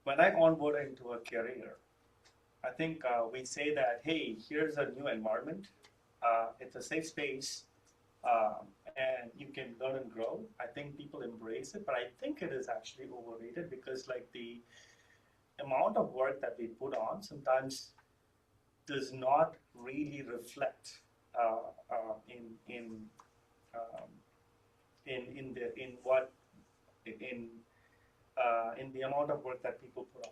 when I onboard into a career, I think we say that, hey, here's a new environment. It's a safe space, and you can learn and grow. I think people embrace it, but I think it is actually overrated because, like, the amount of work that we put on sometimes does not really reflect in the amount of work that people put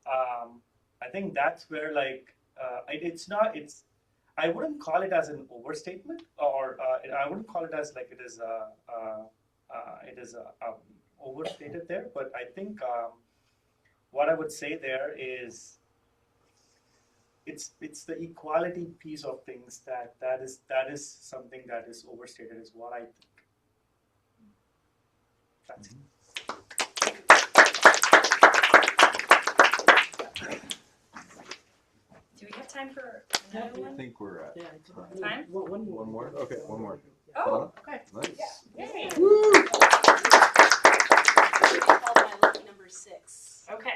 on. I think that's where, like, I wouldn't call it as an overstatement, or I wouldn't call it as like it is overstated there. But I think what I would say there is it's the equality piece of things that is something that is overstated, is what I think. That's it. Do we have time for another I one? think we're at Time? One more. Okay, one more. Oh, okay. Nice. Yay. Woo! Called my lucky number 6. Okay,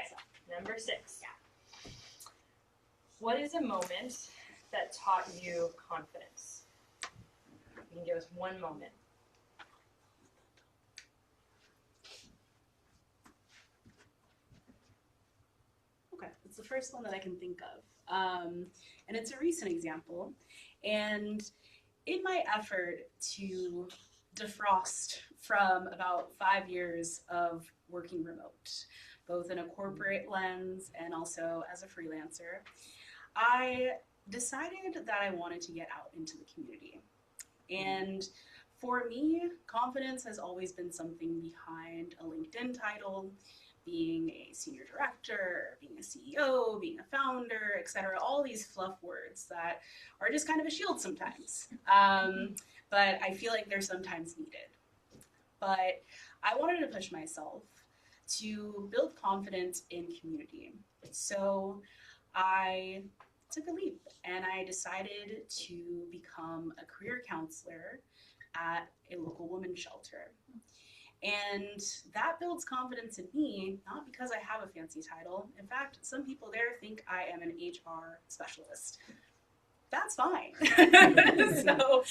number 6. What is a moment that taught you confidence? You can give us one moment. Okay, it's the first one that I can think of. And it's a recent example. And in my effort to defrost from about 5 years of working remote, both in a corporate lens and also as a freelancer, I decided that I wanted to get out into the community. And for me, confidence has always been something behind a LinkedIn title, being a senior director, being a CEO, being a founder, etc. All these fluff words that are just kind of a shield sometimes. But I feel like they're sometimes needed. But I wanted to push myself to build confidence in community. So I took a leap and I decided to become a career counselor at a local women's shelter. And that builds confidence in me, not because I have a fancy title. In fact, some people there think I am an HR specialist. That's fine. So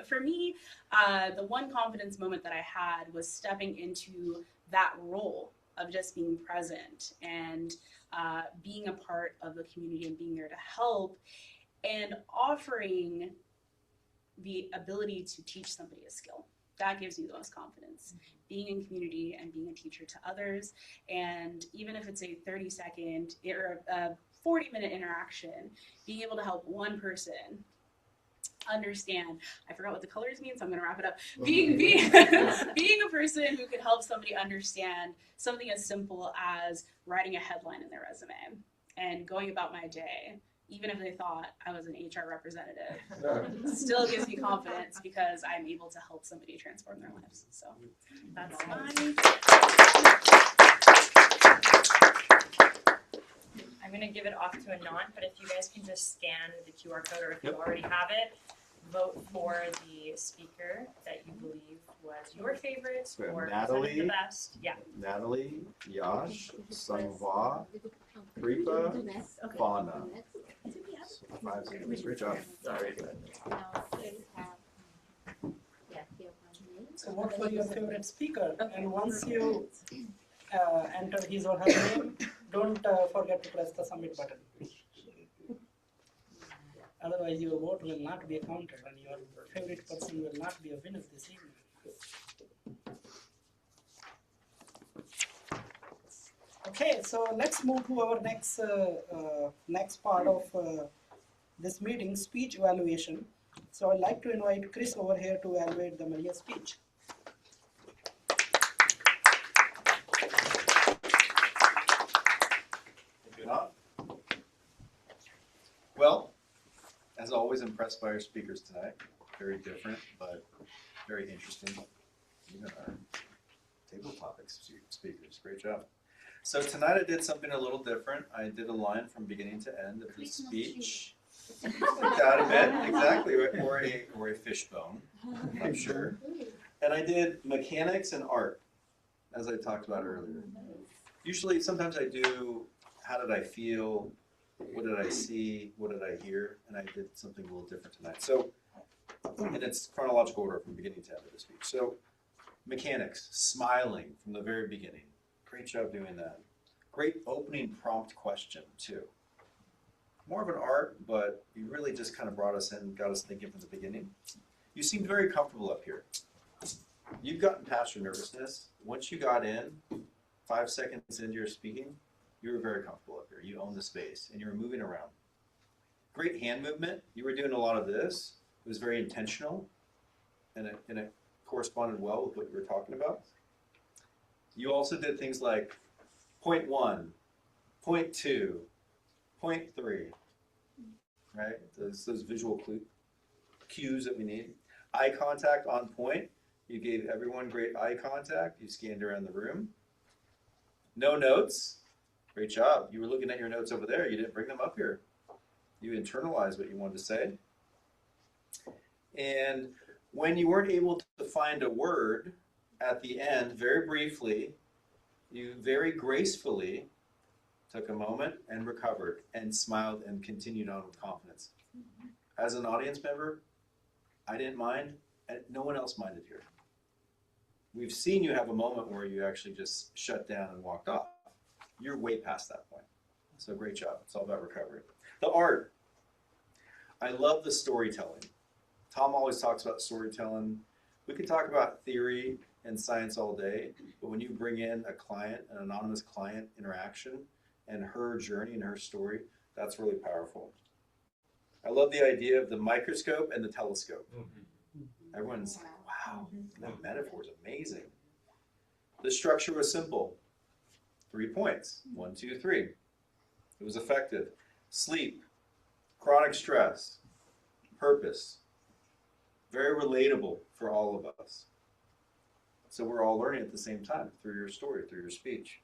for me, the one confidence moment that I had was stepping into that role of just being present and being a part of the community and being there to help and offering the ability to teach somebody a skill. That gives me the most confidence. Being in community and being a teacher to others, and even if it's a 30-second or a 40-minute interaction, being able to help one person understand. I forgot what the colors mean, so I'm going to wrap it up. Being a person who can help somebody understand something as simple as writing a headline in their resume and going about my day, even if they thought I was an HR representative, still gives me confidence because I'm able to help somebody transform their lives. So that's mine. I'm going to give it off to Anant, but if you guys can just scan the QR code, or if you already have it, vote for the speaker that you believe was your favorite So we have or Natalie. presented the best. Yeah. Natalie, Yash, Sanghwa, Kripa, Fauna. So 5 seconds. Great job. Sorry. So vote for your favorite speaker, and once you enter his or her name, don't forget to press the submit button. Otherwise, your vote will not be counted, and your favorite person will not be a winner this evening. Okay, so let's move to our next part of this meeting, speech evaluation. So I'd like to invite Chris over here to evaluate the Maria's speech. Good on. Well, as always, impressed by our speakers tonight. Very different, but very interesting. Even our table topics speakers. Great job. So tonight I did something a little different. I did a line from beginning to end of the speech. Like that a bit, exactly, or a fishbone, I'm sure. And I did mechanics and art, as I talked about earlier. Usually, sometimes I do, how did I feel? What did I see? What did I hear? And I did something a little different tonight. So, and it's chronological order from beginning to end of the speech. So, mechanics, smiling from the very beginning. Great job doing that. Great opening prompt question, too. More of an art, but you really just kind of brought us in, got us thinking from the beginning. You seemed very comfortable up here. You've gotten past your nervousness. Once you got in, 5 seconds into your speaking, you were very comfortable up here. You owned the space, and you were moving around. Great hand movement. You were doing a lot of this. It was very intentional, and it corresponded well with what you were talking about. You also did things like point 1, point 2, point 3, right? Those visual cues that we need. Eye contact on point. You gave everyone great eye contact. You scanned around the room. No notes. Great job. You were looking at your notes over there. You didn't bring them up here. You internalized what you wanted to say. And when you weren't able to find a word at the end, very briefly, you very gracefully took a moment and recovered and smiled and continued on with confidence. As an audience member, I didn't mind, and no one else minded here. We've seen you have a moment where you actually just shut down and walked off. You're way past that point. So great job. It's all about recovery. The art. I love the storytelling. Tom always talks about storytelling. We could talk about theory and science all day, but when you bring in a client, an anonymous client interaction, and her journey and her story, that's really powerful. I love the idea of the microscope and the telescope. Everyone's like, wow, that metaphor is amazing. The structure was simple. 3 points, 1, 2, 3. It was effective. Sleep, chronic stress, purpose. Very relatable for all of us. So we're all learning at the same time through your story, through your speech.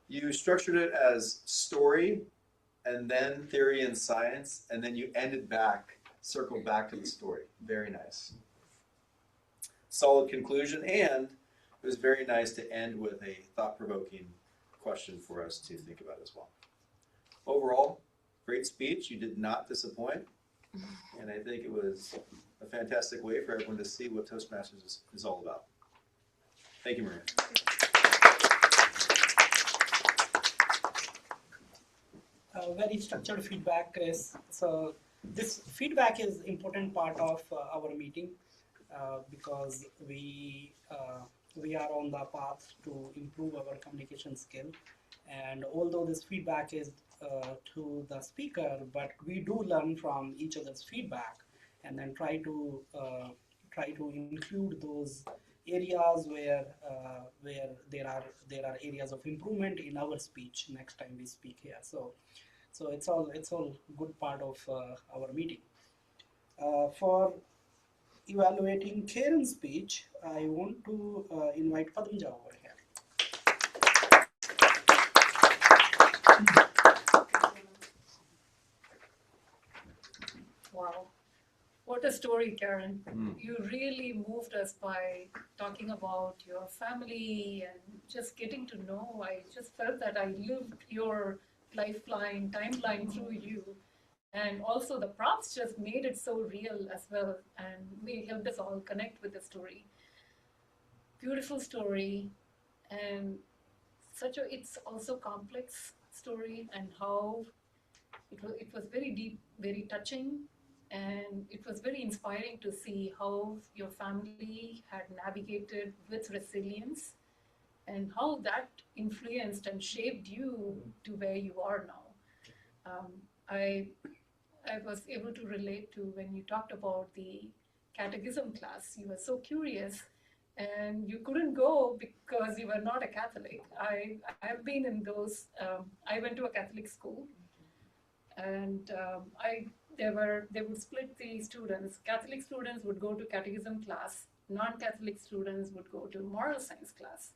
You structured it as story, and then theory and science, and then you ended back, circled back to the story. Very nice. Solid conclusion, and it was very nice to end with a thought-provoking question for us to think about as well. Overall, great speech. You did not disappoint, and I think it was a fantastic way for everyone to see what Toastmasters is all about. Thank you, Maria. Very structured feedback, Chris. So this feedback is important part of our meeting because we are on the path to improve our communication skill. And although this feedback is to the speaker, but we do learn from each other's feedback, and then try to include those areas where there are areas of improvement in our speech next time we speak here. So it's all good part of our meeting. For evaluating Karen's speech, I want to invite Padmja over here. Wow. What a story, Karen. You really moved us by talking about your family and just getting to know. I just felt that I lived your lifeline, timeline through you. And also the prompts just made it so real as well. And we helped us all connect with the story. Beautiful story. And it's also complex story, and how it was very deep, very touching. And it was very inspiring to see how your family had navigated with resilience and how that influenced and shaped you to where you are now. I was able to relate to when you talked about the catechism class. You were so curious and you couldn't go because you were not a Catholic. I have been in those, I went to a Catholic school and they would split the students. Catholic students would go to catechism class, non-Catholic students would go to moral science class.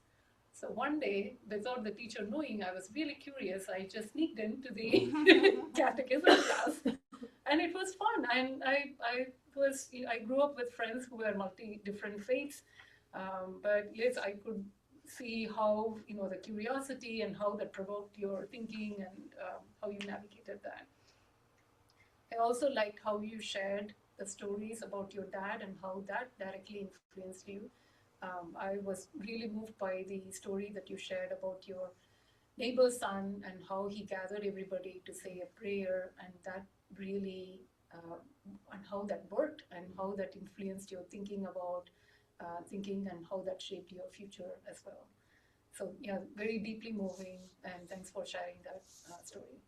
So one day, without the teacher knowing, I was really curious. I just sneaked into the catechism class, and it was fun. And I grew up with friends who were different faiths, but yes, I could see how the curiosity and how that provoked your thinking and how you navigated that. I also liked how you shared the stories about your dad and how that directly influenced you. I was really moved by the story that you shared about your neighbor's son and how he gathered everybody to say a prayer, and that really, and how that worked and how that influenced your thinking about thinking and how that shaped your future as well. So, yeah, very deeply moving, and thanks for sharing that story.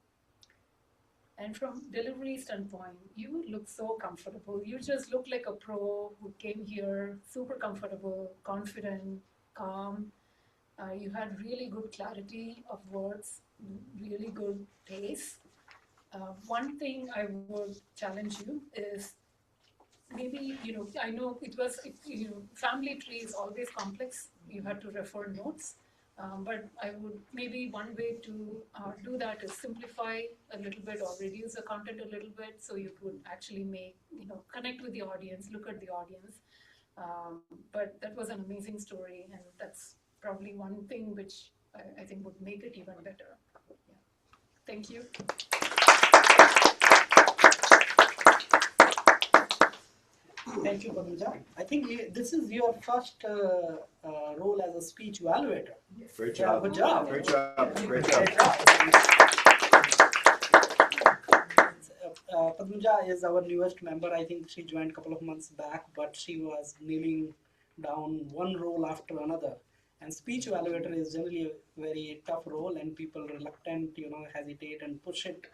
And from delivery standpoint, you look so comfortable. You just look like a pro who came here super comfortable, confident, calm. You had really good clarity of words, really good pace. One thing I would challenge you is maybe, I know family tree is always complex. You have to refer notes. But I would maybe one way to do that is simplify a little bit or reduce the content a little bit so you could actually connect with the audience, look at the audience. But that was an amazing story, and that's probably one thing which I think would make it even better. Yeah. Thank you. Thank you, Padmaja. I think this is your first role as a speech evaluator. Great Yeah, job. good job. Great job. Great Great job. Padmaja is our newest member. I think she joined a couple of months back, but she was nailing down one role after another. And speech evaluator is generally a very tough role, and people reluctant, hesitate and push it,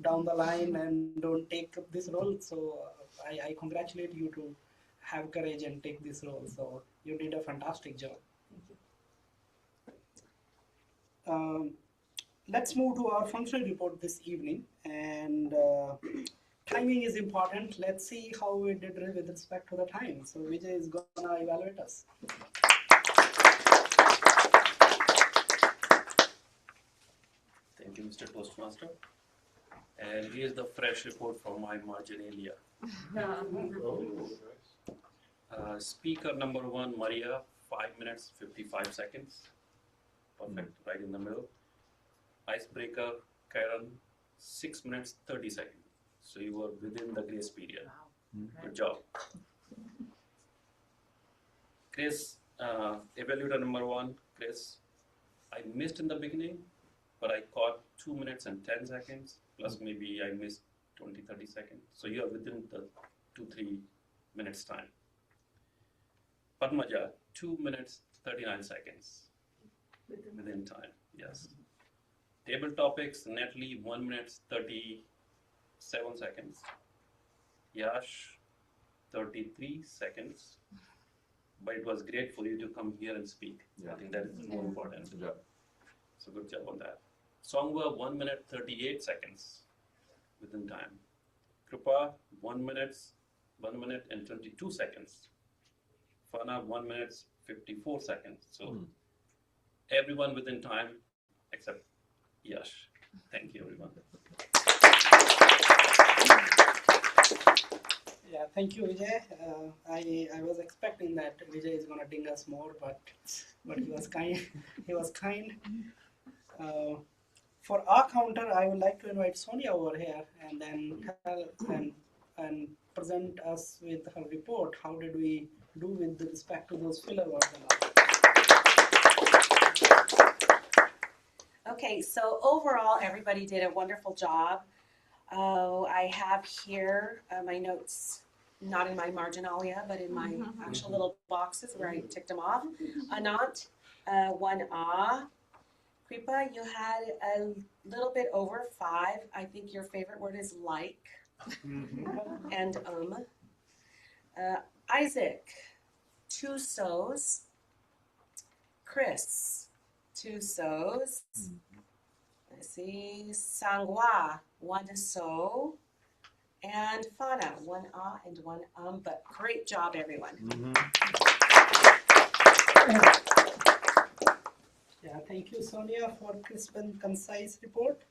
down the line and don't take up this role. So I congratulate you to have courage and take this role. So you did a fantastic job. Let's move to our functional report this evening, and timing is important. Let's see how we did with respect to the time. So Vijay is gonna evaluate us. Thank you, Mr. Toastmaster. And here's the fresh report from my marginalia. Speaker number 1, Maria, 5 minutes, 55 seconds. Perfect, right in the middle. Icebreaker, Karen, 6 minutes, 30 seconds. So you were within the grace period. Good job. Chris, evaluator number 1, Chris, I missed in the beginning, but I caught 2 minutes and 10 seconds, plus maybe I missed 20, 30 seconds. So you are within the 2-3 minutes time. Padmaja, 2 minutes, 39 seconds. Within time, yes. Table topics, Natalie, 1 minute, 37 seconds. Yash, 33 seconds. But it was great for you to come here and speak. Yeah. I think that is more important. Good job. So good job on that. Songwa, 1 minute, 38 seconds within time. Kripa, 1 minute and 22 seconds. Fana, 1 minute, 54 seconds. So everyone within time except Yash. Thank you, everyone. Yeah, thank you, Vijay. I was expecting that Vijay is gonna ding us more, but he was kind. He was kind. For our counter, I would like to invite Sonia over here and then tell and present us with her report. How did we do with respect to those filler words and all? Okay, so overall, everybody did a wonderful job. I have here my notes, not in my marginalia, but in my actual little boxes where I ticked them off. Anant, 1 ah, Kripa, you had a little bit over 5. I think your favorite word is like and Isaac, 2 so's. Chris, 2 so's. Let's see, Sangwa, 1 so. And Fana, 1 and 1 but great job, everyone. Yeah, thank you, Sonia, for crisp and concise report.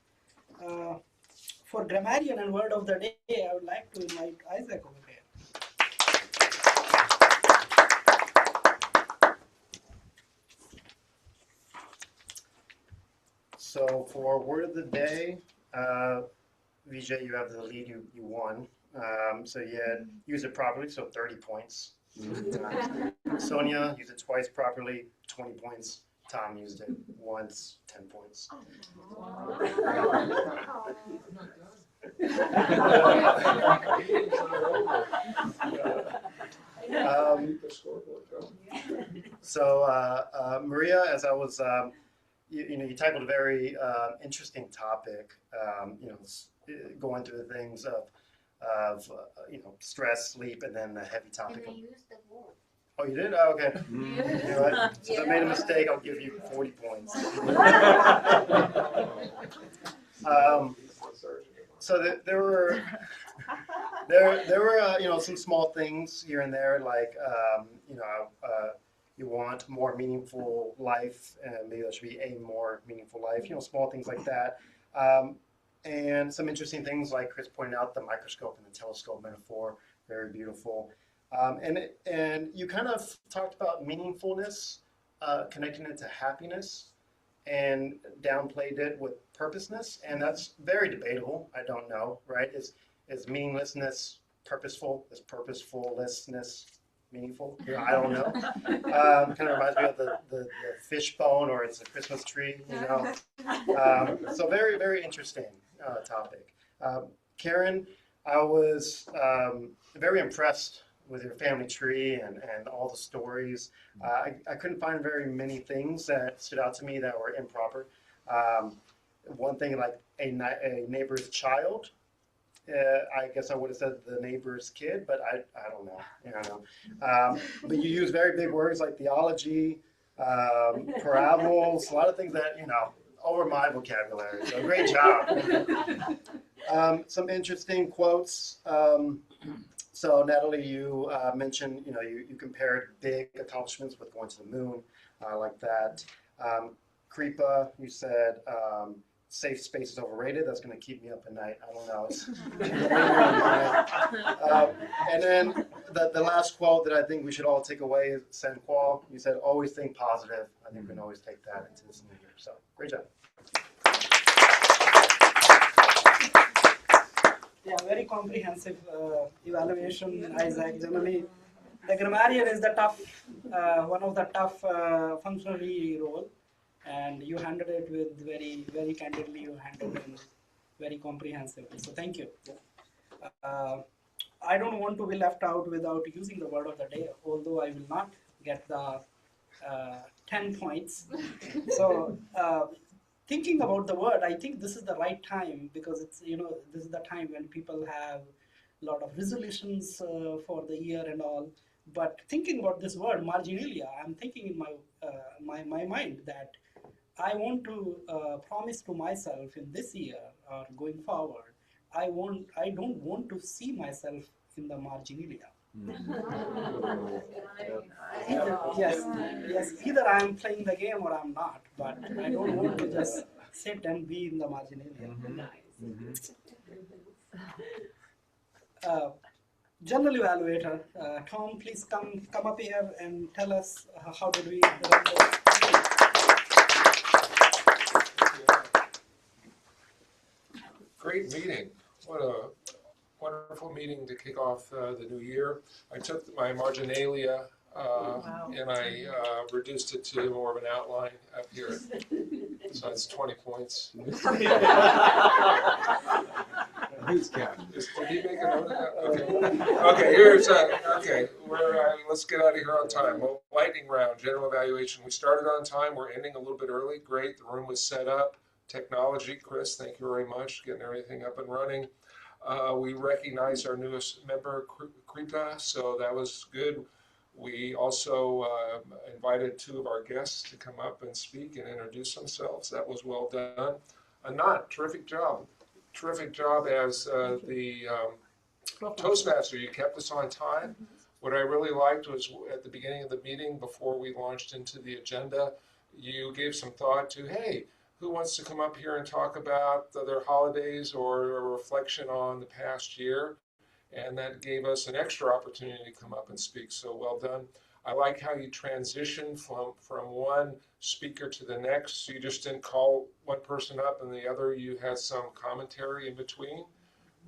For grammarian and word of the day, I would like to invite Isaac over here. So for word of the day, Vijay, you have the lead. You won. So you had use it properly, so 30 points. Sonia used it twice properly, 20 points. Tom used it once, 10 points. Maria, as I was, you tackled a very interesting topic. Going through the things of stress, sleep, and then the heavy topic. And I used the word. Oh, you did? Oh, okay. You know what? Since I made a mistake, I'll give you 40 points. So there were some small things here and there, like you want more meaningful life, and maybe there should be a more meaningful life. Small things like that. And some interesting things, like Chris pointed out, the microscope and the telescope metaphor, very beautiful. And you kind of talked about meaningfulness, connecting it to happiness, and downplayed it with purposeness, and that's very debatable. I don't know, right? Is meaninglessness purposeful? Is purposefulness meaningful? I don't know. Kind of reminds me of the fishbone, or it's a Christmas tree, So very, very interesting topic. Karen, I was very impressed with your family tree and all the stories. I couldn't find very many things that stood out to me that were improper. One thing, like a neighbor's child, I guess I would have said the neighbor's kid, but I don't know. But you use very big words like theology, parables, a lot of things that, over my vocabulary. So great job. Some interesting quotes. So Natalie, you mentioned, you compared big accomplishments with going to the moon, like that. Kripa, you said safe space is overrated. That's going to keep me up at night. I don't know. And then the last quote that I think we should all take away is Sanqual. You said, always think positive. I think we can always take that into this new year. So great job. Yeah, very comprehensive evaluation, Isaac. Generally, the grammarian is the tough, one of the tough functionary role, and you handled it with very, very candidly. You handled it very comprehensively. So thank you. I don't want to be left out without using the word of the day, although I will not get the 10 points. So. Thinking about the word, I think this is the right time, because it's, this is the time when people have a lot of resolutions for the year and all. But thinking about this word, marginalia, I'm thinking in my mind that I want to promise to myself in this year or going forward, I don't want to see myself in the marginalia. Yes. Either I am playing the game or I'm not, but I don't want to just sit and be in the marginalia. General evaluator, Tom, please come up here and tell us how did we run the Great meeting. What a wonderful meeting to kick off the new year. I took my marginalia and I reduced it to more of an outline up here. So that's 20 points. Who's counting? Did he make a note of that? Okay. Okay. Here's okay. Let's get out of here on time. lightning round, general evaluation. We started on time. We're ending a little bit early. Great. The room was set up. Technology, Chris, thank you very much, getting everything up and running. We recognized our newest member, Krita, so that was good. We also invited two of our guests to come up and speak and introduce themselves. That was well done. Anant, terrific job. Terrific job as the Toastmaster. You kept us on time. What I really liked was at the beginning of the meeting, before we launched into the agenda, you gave some thought to, hey, who wants to come up here and talk about their holidays or a reflection on the past year? And that gave us an extra opportunity to come up and speak. So well done. I like how you transitioned from one speaker to the next. So you just didn't call one person up and the other, you had some commentary in between.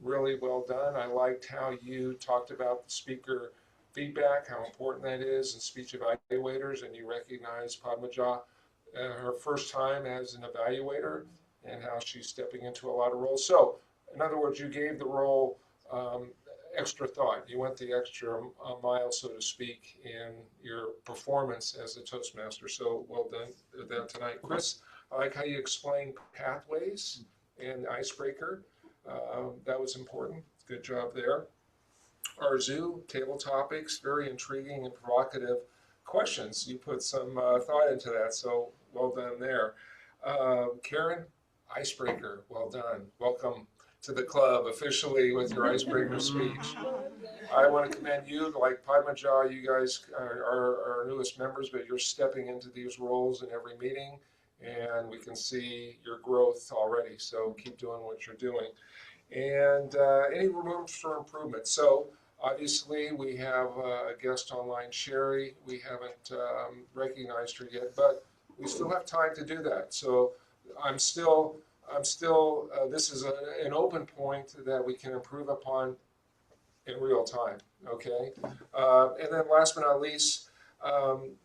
Really well done. I liked how you talked about the speaker feedback, how important that is in speech evaluators, and you recognize Padmaja, her first time as an evaluator, and how she's stepping into a lot of roles. So, in other words, you gave the role extra thought. You went the extra mile, so to speak, in your performance as a Toastmaster. So, well done with that tonight. Chris, I like how you explained pathways and the icebreaker. That was important. Good job there. Our zoo, table topics, very intriguing and provocative questions. You put some thought into that, so well done there. Karen, icebreaker, well done. Welcome to the club officially with your icebreaker speech. I want to commend you, like Padmaja, you guys are our newest members, but you're stepping into these roles in every meeting, and we can see your growth already, so keep doing what you're doing. And any rooms for improvement. So obviously we have a guest online, Sherry. We haven't recognized her yet, but we still have time to do that. So I'm still, this is an open point that we can improve upon in real time, okay? And then last but not least,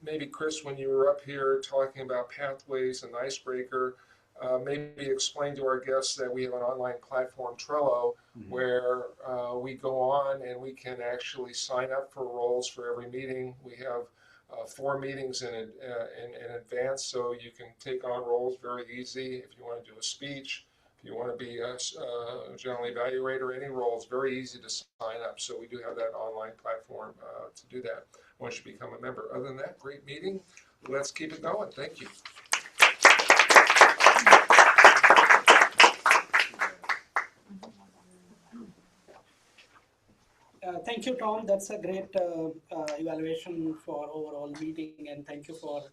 maybe Chris, when you were up here talking about pathways and icebreaker, maybe explain to our guests that we have an online platform, Trello, where we go on and we can actually sign up for roles for every meeting. We have 4 meetings in advance, so you can take on roles very easy. If you want to do a speech, if you want to be a general evaluator, any role, it's very easy to sign up. So we do have that online platform to do that once you become a member. Other than that, great meeting. Let's keep it going. Thank you. Thank you, Tom. That's a great evaluation for overall meeting, and thank you for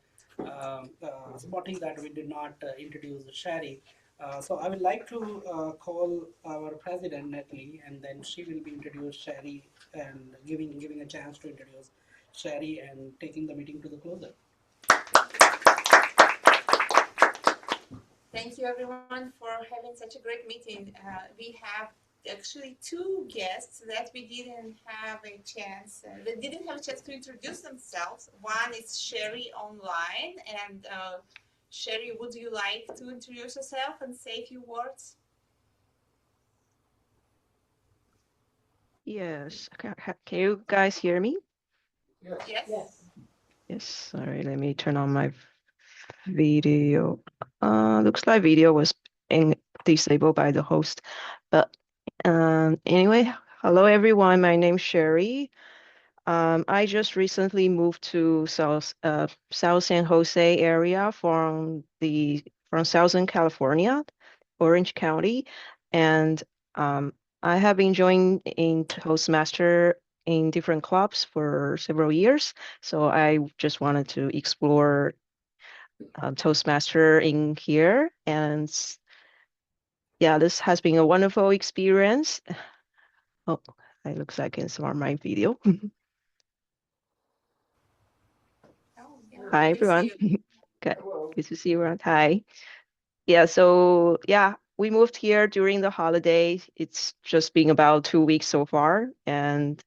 spotting that we did not introduce Sherry. So I would like to call our president, Natalie, and then she will be introduced Sherry and giving a chance to introduce Sherry and taking the meeting to the closer. Thank you everyone for having such a great meeting. We have actually 2 guests that we didn't have a chance, to introduce themselves. One is Sherry online, and Sherry, would you like to introduce yourself and say a few words? Yes. Can you guys hear me? Yes. Yes. Sorry, let me turn on my video. Looks like video was disabled by the host. But anyway, hello everyone. My name's Sherry. I just recently moved to South San Jose area from Southern California, Orange County, and I have been joining in Toastmaster in different clubs for several years. So I just wanted to explore Toastmaster in here, and yeah, this has been a wonderful experience. Oh, it looks like I can start my video. Hi, everyone. Good to see you around. Hi. Yeah, so yeah, we moved here during the holiday. It's just been about 2 weeks so far, and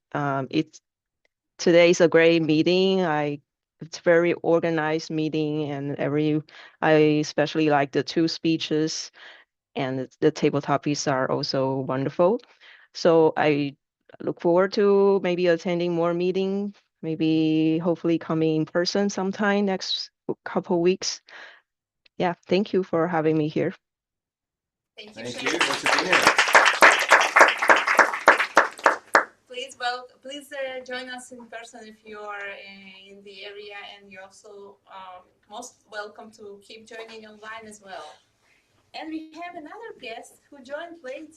today's a great meeting. It's very organized meeting, and I especially like the 2 speeches, and the table topics are also wonderful. So I look forward to maybe attending more meetings maybe hopefully coming in person sometime next couple weeks. Yeah, thank you for having me here. Thank you, Thank Shane. you. Thanks for being here. Please join us in person if you are in the area, and you're also most welcome to keep joining online as well. And we have another guest who joined late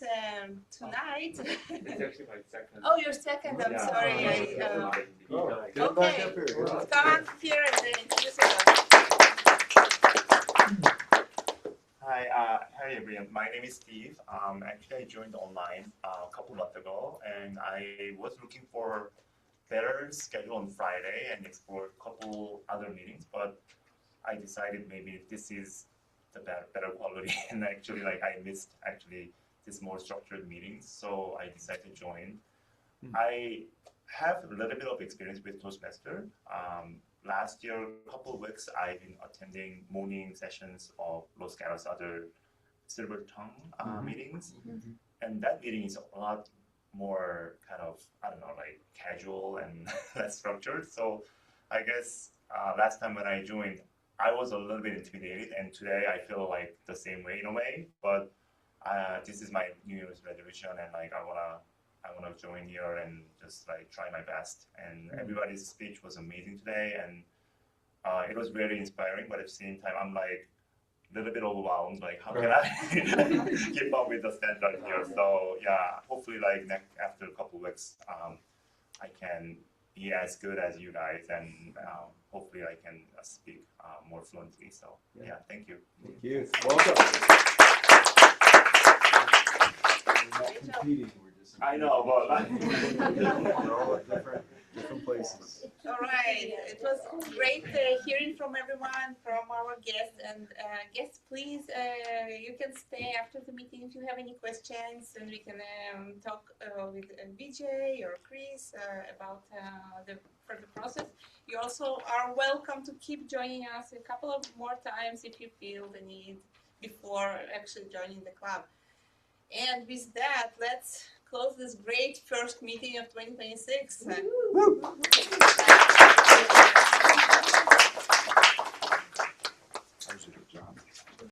tonight. It's actually my second. Oh, your second. I'm sorry. Get back up here. Come up here and introduce yourself. Hi everyone. My name is Steve. Actually, I joined online a couple months ago, and I was looking for better schedule on Friday and explore a couple other meetings, but I decided maybe this is the better quality, and actually, like I missed actually this more structured meetings, so I decided to join. I have a little bit of experience with Toastmaster. Last year, a couple of weeks, I've been attending morning sessions of Los Gatos other silver tongue meetings, and that meeting is a lot more kind of, I don't know, like casual and less structured. So I guess last time when I joined, I was a little bit intimidated, and today I feel like the same way in a way. But this is my New Year's resolution, and like I wanna join here and just like try my best. And everybody's speech was amazing today, and it was very inspiring. But at the same time, I'm like a little bit overwhelmed. Like, how can I keep up with the standard here? So yeah, hopefully like after a couple of weeks, I can be as good as you guys, and hopefully I can speak more fluently. So yeah, thank you. Thank you. Welcome. We're not competing. We're just. I know, but we're all at different places. All right. It was great hearing from everyone, from our guests. And guests, please, you can stay after the meeting if you have any questions, and we can talk with Vijay or Chris about the further process. You also are welcome to keep joining us a couple of more times if you feel the need before actually joining the club. And with that, let's close this great first meeting of 2026.